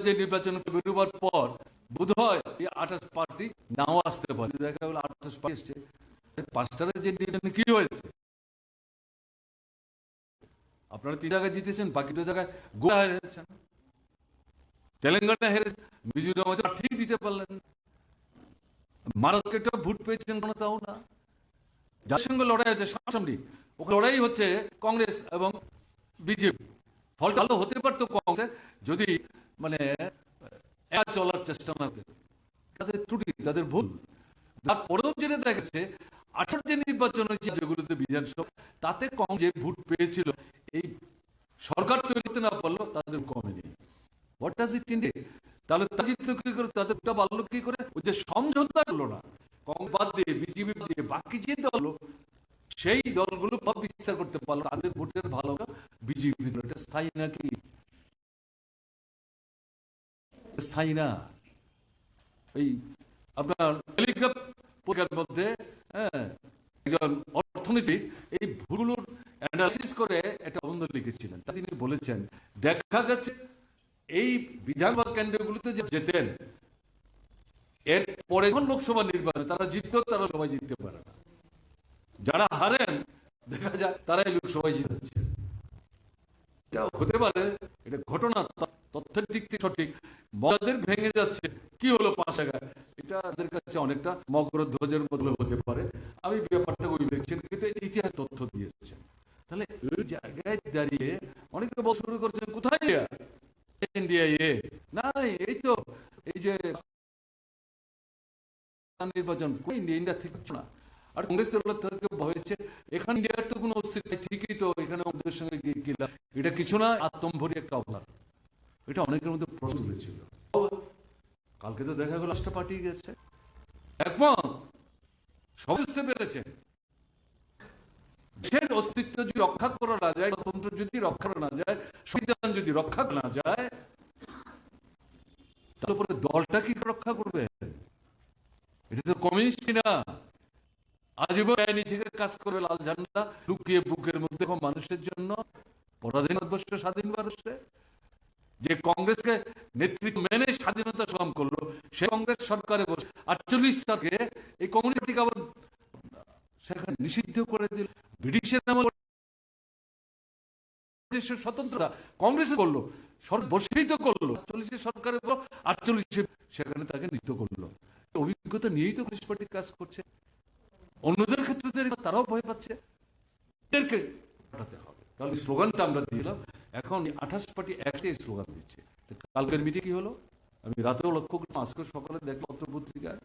যে নির্বাচন বেরোবার পর বোধ হয় এই 28 পার্টি নাও আসতে পারে, দেখা গেল 28 পার্টি এসছে। 5টার যে নির্বাচনে কি হয়েছে, আপনারা 3 জায়গায় জিতেছেন, বাকি 2 জায়গায় গোয়া হেরেছেন, তেলেঙ্গানা হেরে, মিজোরামে প্রার্থী দিতে পারলেন, মার্কেটে ভোট পেয়েছেন কোনো তাও না। যার সঙ্গে লড়াই হচ্ছে সামনাসামনি, ওখানে লড়াই হচ্ছে কংগ্রেস এবং বিজেপি। ফলটা ভালো হতে পারতো কংগ্রেস যদি মানে একা চলার চেষ্টা না করতেন। তাদের ত্রুটি, তাদের ভুল। তারপরেও যেটা দেখেছে 18 যে নির্বাচন হয়েছে যেগুলোতে বিধানসভা, তাতে কংগ্রেস যে ভোট পেয়েছিল, এই সরকার তৈরি করতে না পারলো, তাদের কমেনি। What does it indicate? তাহলে জিতলো কি করে, তাদেরটা বাড়লো কি করে? ওই যে সমঝোতা করলো না, কংগ্রেস বাদ দিয়ে বিজেপি দিয়ে বাকি যে দল, সেই দলগুলো ভাব বিস্তার করতে পারলো, তাদের ভোটের ভালো বিজেপি। এটা স্থায়ী নাকি? স্থায়ী না। এই আপনার টেলিগ্রাফ পত্রিকার মধ্যে একজন অর্থনীতিক এই ভুলগুলোর অ্যানালিসিস করে একটা প্রবন্ধ লিখেছিলেন। তা তিনি বলেছেন, দেখা গেছে এই বিধানসভা কেন্দ্রগুলোতে যে জেতেন, এর পরে যখন লোকসভা নির্বাচন তারা জিততো, তারা সবাই জিততে পারে না। যারা হারেন দেখা যায় তারাই লোকসভায় জিতেছে। এটা হতে পারে, এটা ঘটনা তথ্যের দিক থেকে সঠিক, মজাদের ভেঙে যাচ্ছে কি হলো 5 জায়গায়, এটা তাদের কাছে অনেকটা মকরধ্বজের বদলে হতে পারে। আমি ব্যাপারটা ওই দেখছেন, কিন্তু ইতিহাস তথ্য দিয়েছে। তাহলে এই জায়গায় দাঁড়িয়ে অনেকে বল শুরু করছেন, কোথায় ইন্ডিয়া না, এই তো এই যে নির্বাচন ইন্ডিয়া থেকে না। আর কংগ্রেসের হয়েছে এখানে ইন্ডিয়ার তো কোনো অস্তিত্ব, ঠিকই তো এখানে ওদের সঙ্গে গেলাম, এটা কিছু না, আত্মম্ভরী একটা অবদান। এটা অনেকের মধ্যে প্রশ্ন তুলেছিল। কালকে তো দেখা গেল 5টা পার্টি গেছে একমত, সব বুঝতে পেরেছে দেশের অস্তিত্ব যদি রক্ষা করা না যায়, গণতন্ত্র যদি রক্ষা করা না যায়, সংবিধান যদি রক্ষা করা না যায়, তারপরে দলটা কি রক্ষা করবে? এটা তো কমিউনিস্ট না, আজীবন আইনি থেকে কাজ করবে, লাল ঝান্ডা লুকিয়ে বুকের মধ্যে মানুষের জন্য। পরাধীন ভারতবর্ষ, স্বাধীন ভারতবর্ষে যে কংগ্রেসকে নেতৃত্ব মেনে স্বাধীনতা সংগ্রাম করলো, সেই কংগ্রেস সরকারে বসে 48 সালে এই কমিউনিস্টকে আবার সেখানে নিষিদ্ধ করে দিল। ব্রিটিশের আমলে দেশের স্বতন্ত্রতা কংগ্রেস করলো, বসেই তো করলো 48 সরকারের পর 48 সেখানে তাকে নিযুক্ত করলো। অভিজ্ঞতা নিয়েই তো কমিউনিস্ট পার্টি কাজ করছে। অন্যদের ক্ষেত্রে তারাও ভয় পাচ্ছে, এদেরকে পাঠাতে হবে। তাহলে স্লোগানটা আমরা দিলাম, এখন 28 পার্টি একটাই স্লোগান দিচ্ছে। কালকের মিটিং কি হলো, আমি রাতেও লক্ষ্য করছি, আজকে সকালে দেখলাম পত্রিকায়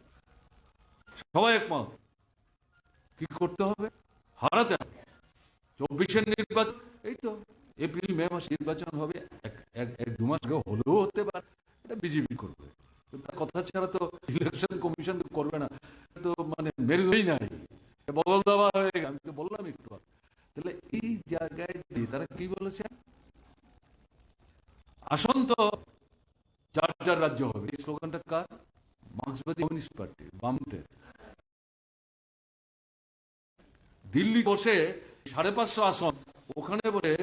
সবাই একমত, কি করতে হবে, হারাতে হবে। 24-এর নির্বাচন, এই তো এপ্রিল মে মাসে নির্বাচন হবে, 1-2 মাস আগে হলেও হতে পারে, এটা বিজেপি করবে। তার কথা ছাড়া তো ইলেকশন কমিশন করবে না, তো মানে মেরুদই নাই, বদল দেওয়া হয়ে গেছে। আমি তো বললাম একটু। তাহলে এই জায়গায় তারা কি বলেছে, আসন তো 4 রাজ্য হবে। এই স্লোগানটা কার? মার্ক্সবাদী কমিউনিস্ট পার্টি, বামদের। দিল্লি বসে 550 আসন ওখানে বসে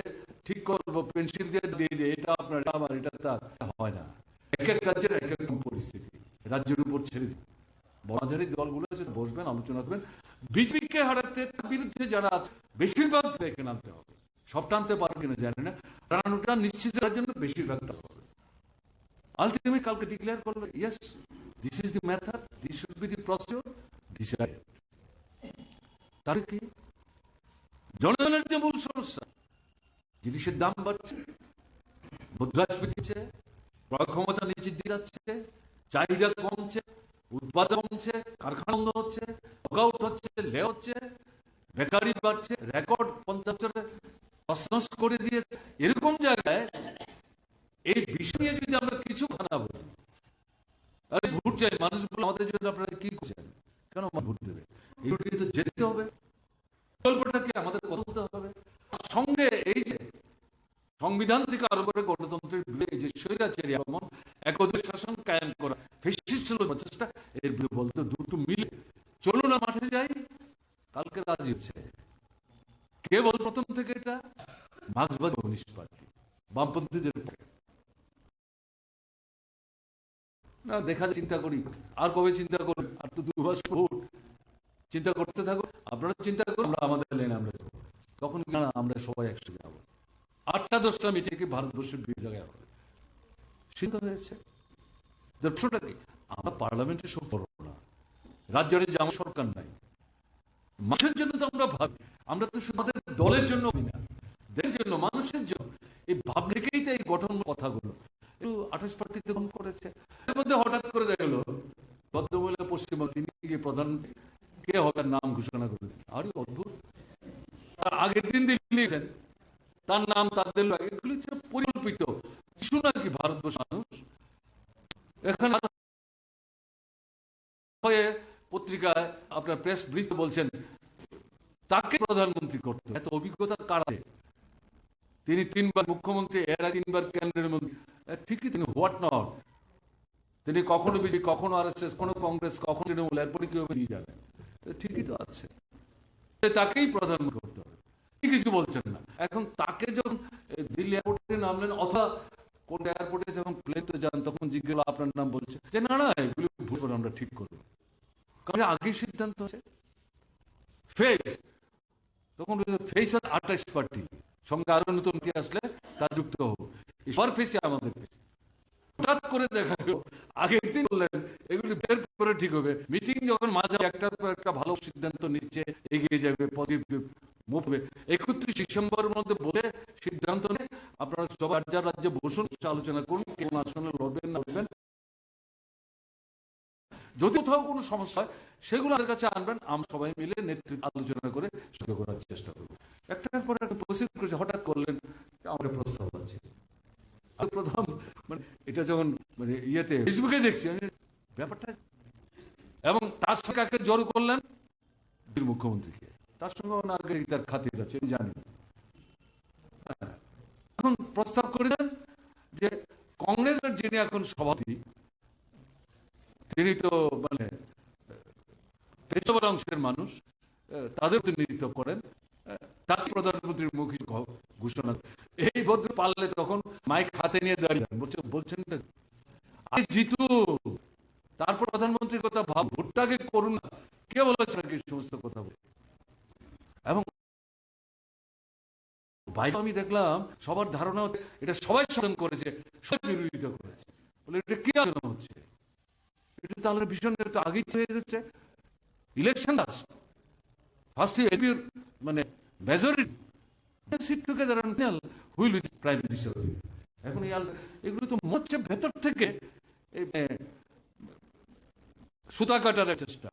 ঠিক করবো, পেন্সিল দিয়ে দিয়ে এটা আপনার, এটা আমার, এটা তার, হয় না। এক এক রাজ্যের এক এক পরিস্থিতি, রাজ্যের উপর ছেড়ে দিন। বড়াধারী দলগুলো বসবেন, আলোচনা করবেন। বিজেপিকে হারাতে বিরুদ্ধে যারা আছে বেশিরভাগ এখানে আনতে হবে। সব টানতে পারবে কিনা জানি না, টানানোটা নিশ্চিত করার জন্য বেশিরভাগটা হবে। আলটিমেট কালকে ডিক্লেয়ার করবে, yes this is the method, this should be the procedure decide. তার কি জনগণের যে মূল সমস্যা, জিনিসের দাম বাড়ছে, মুদ্রাস্ফীতি হচ্ছে, ক্রয় ক্ষমতা নিচের দিকে যাচ্ছে, চাহিদা কমছে, উৎপাদন কমছে, কারখানা বন্ধ হচ্ছে, লকআউট হচ্ছে, লে হচ্ছে, বেকারি বাড়ছে, রেকর্ড 50 বছরে তছনছ করে দিয়েছে। এরকম জায়গায় এই বিষয় নিয়ে যদি আমরা কিছু খানা বলি, আরে ভোট চাই, মানুষ বলে আমাদের জন্য আপনারা কি করছেন, কেন আমার ভোট দেবে, এগুলো তো যেতে হবে, গল্পটাকে আমাদের কথা বলতে হবে। সঙ্গে এই যে সংবিধান থেকে আরো করে গণতন্ত্রের বিরুদ্ধে যে স্বৈরাচারী আক্রমণ, একদলীয় শাসন কায়েম করা, ফ্যাসিস্ট প্রচেষ্টা, এর বিরুদ্ধে বলতে দুটো মিলে চলুন না মাঠে যাই। কালকে রাজি হচ্ছে কে বল প্রথম থেকে, এটা মার্ক্সবাদী কমিউনিস্ট পার্টি, বামপন্থীদের না। দেখা চিন্তা করি, আর কবে চিন্তা করি, আর তো 2 মাস ভোট, চিন্তা করতে থাকো, আপনারা চিন্তা করুন, আমরা আমাদের লাইনে আমরা যাবো, তখন আমরা সবাই একসাথে যাবো। 8টা-10টা মিটিংকে ভারতবর্ষের বিভিন্ন জায়গায় হবে, সিদ্ধান্ত হয়েছে। প্রশ্নটা কি, আমরা পার্লামেন্টে সব করবো না, রাজ্যের জামা সরকার নাই, মানুষের জন্য তো আমরা ভাবি, আমরা তো শুধু আমাদের দলের জন্য না, দেশের জন্য, মানুষের জন্য। এই ভাব রেখেই তো এই গঠন কথাগুলো 28 পার্টিতে গ্রহণ করেছে। এর মধ্যে হঠাৎ করে দেখা গেল ভদ্রমহিলা পশ্চিমবঙ্গ, তিনি গিয়ে প্রধান কে হবে নাম ঘোষণা করে দিলেন। আরে অদ্ভুত, আগের দিন দিল্লিছেন, তার নাম তাদের, এগুলি হচ্ছে পরিকল্পিত কিছু নাকি ভারতবর্ষ মানুষ। এখানে পত্রিকায় আপনার প্রেস ব্রিফে বলছেন তাকে প্রধানমন্ত্রী করতে, এত অভিজ্ঞতা কার আছে? তিনি 3বার মুখ্যমন্ত্রী, এরা 3বার কেন্দ্রের মন্ত্রী, ঠিকই তিনি হোয়াট নট, তিনি কখনো বিজেপি, কখনো আরএসএস, কখনো কংগ্রেস, কখনো তৃণমূল, এরপরে কি হবে নিয়ে যাবে, ঠিকই তো আছে, তাকেই প্রধানমন্ত্রী করতে হবে, কিছু বলছেন না। এখন তাকে যখন দিল্লি এয়ারপোর্টে নামলেন, অথবা কোন এয়ারপোর্টে যখন প্লেনতে যান, তখন জিজ্ঞেস আপনার নাম বলছে যে না না এগুলি ভুল করে আমরা ঠিক করবো, কারণ আগেই সিদ্ধান্ত আছে। ফেস তখন ফেস 28 পার্টি, সঙ্গে আরো নতুন কি আসলে তা যুক্ত হবো, সবার ফেসে আমাদের ফেস। হঠাৎ করে দেখা গেল আগের দিন বললেন এগুলি বের করে ঠিক হবে, মিটিং যখন মাঝে একটার পর একটা ভালো সিদ্ধান্ত নিচ্ছে, এগিয়ে যাবে, পজিটিভ মুভ হবে, 31 ডিসেম্বরের মধ্যে বলে সিদ্ধান্ত নেই, আপনারা সবার রাজ্যে রাজ্যে বসুন, আলোচনা করুন, কোন আসনে লড়বেন না লড়বেন, যদি কোথাও কোনো সমস্যা হয় সেগুলো আমাদের কাছে আনবেন, আমরা সবাই মিলে নেতৃত্ব আলোচনা করে সুযোগ করার চেষ্টা করবো। একটার পর একটা প্রসিড করেছে, হঠাৎ করলেন আমাদের প্রস্তাব আছে। প্রথম মানে এটা যখন মানে ইয়েতে ফেসবুকে দেখছি ব্যাপারটা, এবং তার সঙ্গে কাকে জড়ো করলেন, মুখ্যমন্ত্রীকে, তার সঙ্গে তার খাতির আছে আমি জানি। এখন প্রস্তাব করেছেন যে কংগ্রেসের যিনি এখন সভাপতি, তিনি তো মানে পেশাদার অংশের মানুষ, তাদের প্রতিনিধিত্ব করেন, তাকে প্রধানমন্ত্রীর মুখী ঘোষণা, এই ভদ্র পারলে তখন মাইক হাতে নিয়ে দাঁড়িয়ে বলছেন জিতু, তারপর প্রধানমন্ত্রীর কথা ভাব, ভোটটাকে করুন না, কে বলেছে নাকি সমস্ত কথা বলে। এবং বাইরে আমি দেখলাম সবার ধারণা হচ্ছে এটা সবাই সমর্থন করেছে, সবাই বিরোধিতা করেছে, বলে এটা কি আলোচনা হচ্ছে, এটা তাহলে ভীষণ তো আগেই হয়ে গেছে, ইলেকশন ফার্স্ট মানে majority sit together wheel with prime minister. এখন এগুলো তো মরছে ভেতর থেকে সুতা কাটার চেষ্টা,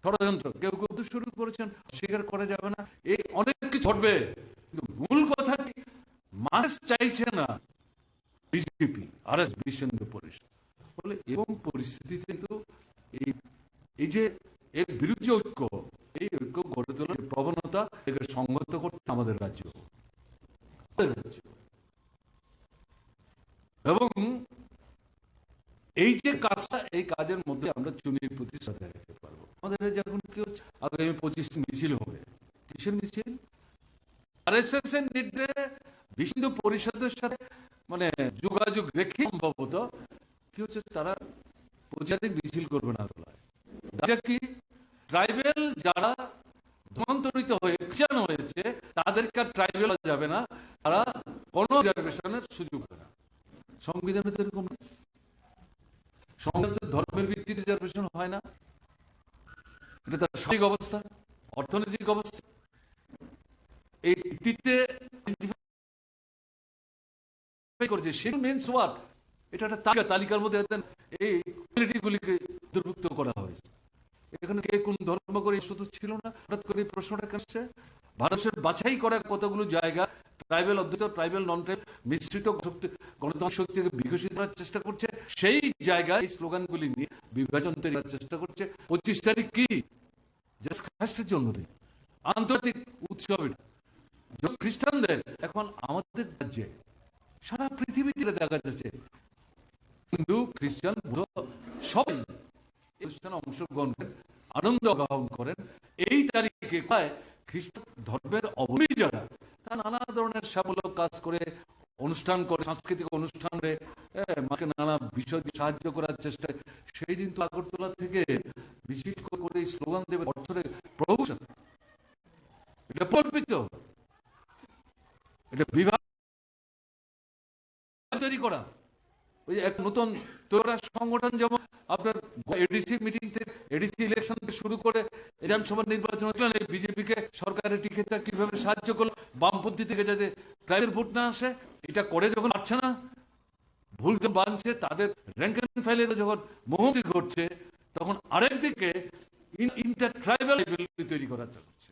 ষড়যন্ত্র, কেউ কেউ তো শুরু করেছেন, স্বীকার করা যাবে না, এই অনেক কিছু ঘটবে, কিন্তু মূল কথা কি মানুষ চাইছে না বিজেপি আর এস বিশ্বহিন্দু পরিষদ বলে। এবং পরিস্থিতি কিন্তু এই যে এর বিরুদ্ধে ঐক্য, এই ঐক্য গড়ে তোলার প্রবণতা একে সংহত করতে আমাদের রাজ্য, এবং এই যে কাজটা, এই কাজের মধ্যে আমরা চুনির প্রতি শ্রদ্ধা রাখতে পারবো। আমাদের যখন কি হচ্ছে আগামী 25 মিছিল হবে, কিসের মিছিল? আরএসএস এর নির্দেশে বিশ্ব পরিষদের সাথে মানে যোগাযোগ রেখে সম্ভবত কি হচ্ছে, তারা প্রচারিক মিছিল করবে না, কি ট্রাইবেল যারা ধর্মান্তরিত হয়ে খ্রিস্টান হয়েছে তাদেরকে আর ট্রাইবেল যাবে না, তারা কোন রিজার্ভেশনের সুযোগ হবে না। সংবিধানে তো এরকম, সংবিধান ধর্মের ভিত্তি রিজার্ভেশন হয় না? এটা তার সামাজিক অবস্থা, অর্থনৈতিক অবস্থা, এই ভিত্তিতে করেছে। সেটা মিনস হোয়াট? এটা একটা তালিকার মধ্যে এই কমিউনিটিগুলিকে অন্তর্ভুক্ত করা হয়েছে। এখানে কে কোন ধর্ম করে শুধু ছিল না। হঠাৎ করে এই প্রশ্নটা আসছে। ভারতের বাছাই করা কতগুলো জায়গা ট্রাইবেল অধ্যুত, ট্রাইবেল নন ট্রাইব মিশ্রিত গণতান্ত্রিক শক্তিকে বিকশিত করার চেষ্টা করছে। সেই জায়গায় এই স্লোগানগুলি নিয়ে বিভাজন তৈরি করার চেষ্টা করছে। 25 তারিখ কি? জিসাস খ্রিস্টের জন্মদিন, আন্তর্জাতিক উৎসব। এটা খ্রিস্টানদের এখন আমাদের রাজ্যে সারা পৃথিবীতে দেখা যাচ্ছে হিন্দু, খ্রিস্টান, বৌদ্ধ সবাই অনুষ্ঠানে অংশগ্রহণ করেন, আনন্দ গ্রহণ করেন। এই তারিখে খ্রিস্ট ধর্মের অবলম্বী যারা, তারা নানা ধরনের সেবামূলক কাজ করে, অনুষ্ঠান করে, সাংস্কৃতিক অনুষ্ঠানে মাকে নানা বিষয় সাহায্য করার চেষ্টা। সেই দিন তো আগরতলা থেকে মিছিল করে স্লোগান দেবে অর্থে প্রভূষণ। এটা কল্পিত, এটা বিভাগ তৈরি করা। ওই এক নতুন তৈরি সংগঠন, যেমন আপনার এডিসি মিটিং থেকে, এডিসি ইলেকশন থেকে শুরু করে বিধানসভা নির্বাচন, বিজেপিকে সরকারের টিকে কিভাবে সাহায্য করলো, বামপন্থী থেকে যাতে ট্রাইবেল ভোট না আসে, এটা করে যখন পারছে না, ভুল যখন বানছে, তাদের র্যাঙ্ক এন্ড ফাইলের যখন মুহূর্তে ঘটছে, তখন আরেকদিকে ইন্টার ট্রাইবেল তৈরি করার হচ্ছে।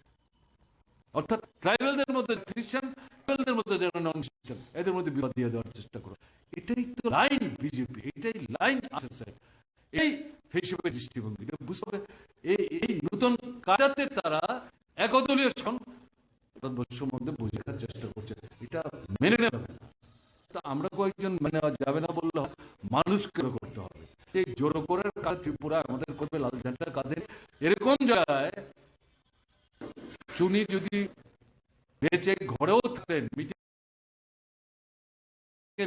অর্থাৎ ট্রাইবেলদের মধ্যে খ্রিস্টান, ট্রাইবেলদের মধ্যে যারা নন খ্রিস্টান, এদের মধ্যে বিবাদ দিয়ে দেওয়ার চেষ্টা করো। এটাই তো লাইন বিজেপি, এটাই লাইন আছে। এই হিসেবে দৃষ্টিভঙ্গি বুঝতে হবে। এই নতুন কাজাতে তারা একদলীয় ভারতবর্ষের মধ্যে বোঝার চেষ্টা করছে। এটা মেনে নেওয়া যাবে না। আমরা কয়েকজন মানে যাবে না বললে মানুষকে করতে হবে। এই জোর করে কাজ ত্রিপুরা আমাদের করবে, লাল ঝান্ডা কাঁধে। এরকম জায়গায় চুনি যদি বেঁচে ঘরেও থাকতেন, মিটিংয়ে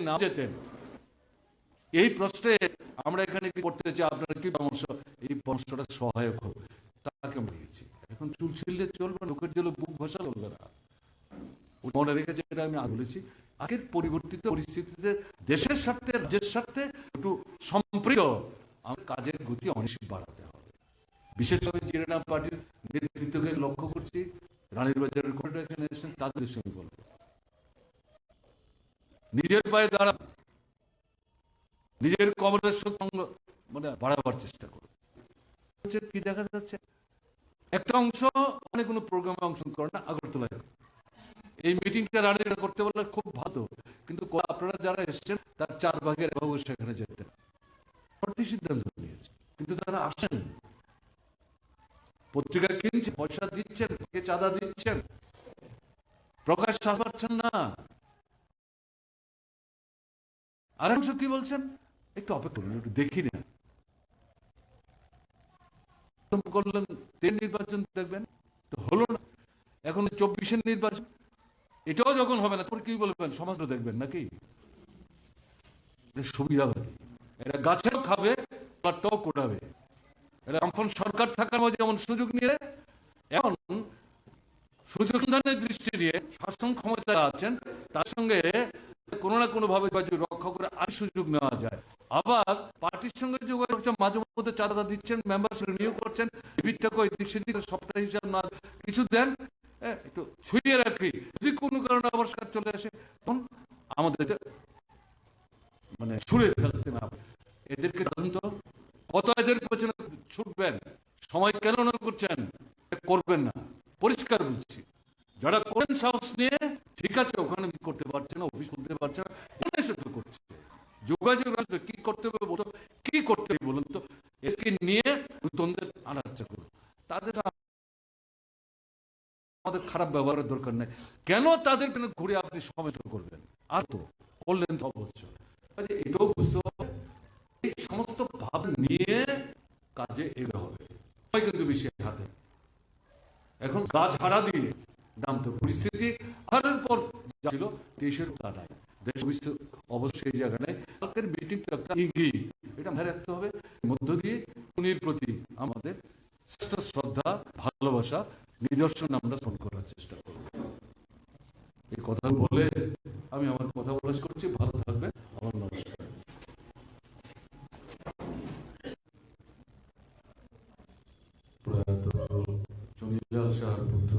না যেতেন, এই প্রশ্নে আমরা এখানে কি করতে চাই, আপনারা কি পরামর্শ, এই পরামর্শটা সহায়ক হবে, তাকে দিয়েছি। এখন চুল ছিললে চলবে, লোকের জন্য বুক ভাষা চলবে না। মনে রেখেছে, এটা আমি বলেছি। আগের পরিবর্তিত পরিস্থিতিতে দেশের স্বার্থে, রাজ্যের স্বার্থে একটু সম্পৃক্ত আমাদের কাজের গতি অনেক বাড়াতে হবে। বিশেষভাবে জিরানা পার্টির নেতৃত্বকে লক্ষ্য করছি, রানীর বাজারের কোর্টে এখানে এসেছেন, তাদের সঙ্গে বলবো নিজের পায়ে দাঁড়ান, নিজের কমরের সঙ্গে মানে বাড়াবার চেষ্টা করুন। কি দেখা যাচ্ছে, একটা অংশ অনেক কোনো প্রোগ্রামে অংশগ্রহণ করে না, আগরতলায় এই মিটিংটা রানীরা করতে বললে খুব ভালো, কিন্তু আপনারা যারা এসছেন তার 4 ভাগের 1 ভাগ সেখানে যেতেন, সিদ্ধান্ত নিয়েছে। কিন্তু তারা আসেন, পত্রিকা কিনছেন, পয়সা দিচ্ছেন, চাঁদা দিচ্ছেন, প্রকাশ পাচ্ছেন না। আর অংশ কি বলছেন, একটু অপেক্ষা করুন, একটু দেখি না করলেন। 3 নির্বাচন দেখবেন তো হলো না, এখন 24-এর নির্বাচন, এটাও যখন হবে না, তোর কি বলবেন, সমাজটা দেখবেন নাকি? সুবিধাবাদী এরা গাছেও খাবে, প্লটটাও কোটাবে। এরা এখন সরকার থাকার মধ্যে যেমন সুযোগ নিয়ে, এখন সুযোগ সন্ধানের দৃষ্টি নিয়ে শাসন ক্ষমতায় আছেন, তার সঙ্গে কোনো না কোনো ভাবে রক্ষা করে আর সুযোগ নেওয়া যায়। আবার পার্টির সঙ্গে যোগাযোগ মাঝে মধ্যে চাঁদা দিচ্ছেন, মেম্বারশিপ রিনিউ করছেন, টিভিটাকে ওই দিক সেদিকে সপ্তাহ হিসাব না কিছু দেন, একটু ছুঁয়ে রাখি, যদি কোনো কারণে আবার সরকার চলে আসে, তখন আমাদের মানে ছুঁড়ে ফেলতে না। এদেরকে জানুন তো, কত এদের পেছনে ছুটবেন, সময় কেন না করছেন, করবেন না। পরিষ্কার বলছি, যারা করেন সাহস নিয়ে, ঠিক আছে, ওখানে করতে পারছে না, অফিস করতে পারছে না, করছে যোগাযোগ রাখবে, কি করতে হবে বলো, কি করতে হবে বলুন তো, একে নিয়ে নতুনদের আনার চেষ্টা করুন। তাদের আমাদের খারাপ ব্যবহারের দরকার নেই। কেন তাদের কেন ঘুরে আপনি সমালোচনা করবেন? আর তো করলেন তো অবশ্যই, এটাও বুঝতে হবে। এই সমস্ত ভাব নিয়ে কাজে এগোতে হবে, কিন্তু বেশি হাতে এখন গাছ হারা দিয়ে দাম তো পরিস্থিতি হারের পর ছিল 23-এর তা নাই, দেশ অবশ্যই এই জায়গা নেই। কালকের মিটিং তো একটা ইঙ্গিত, এটা মাথায় রাখতে হবে। মধ্য দিয়ে উনির প্রতি আমাদের শ্রদ্ধা, ভালোবাসা নিদর্শন আমরা স্মরণ করার চেষ্টা করব। এই কথা বলে আমি আমার কথা বলা করছি। ভালো থাকবেন। আমার নমস্কার। প্রয়াত চুনিলাল সাহার পুত্র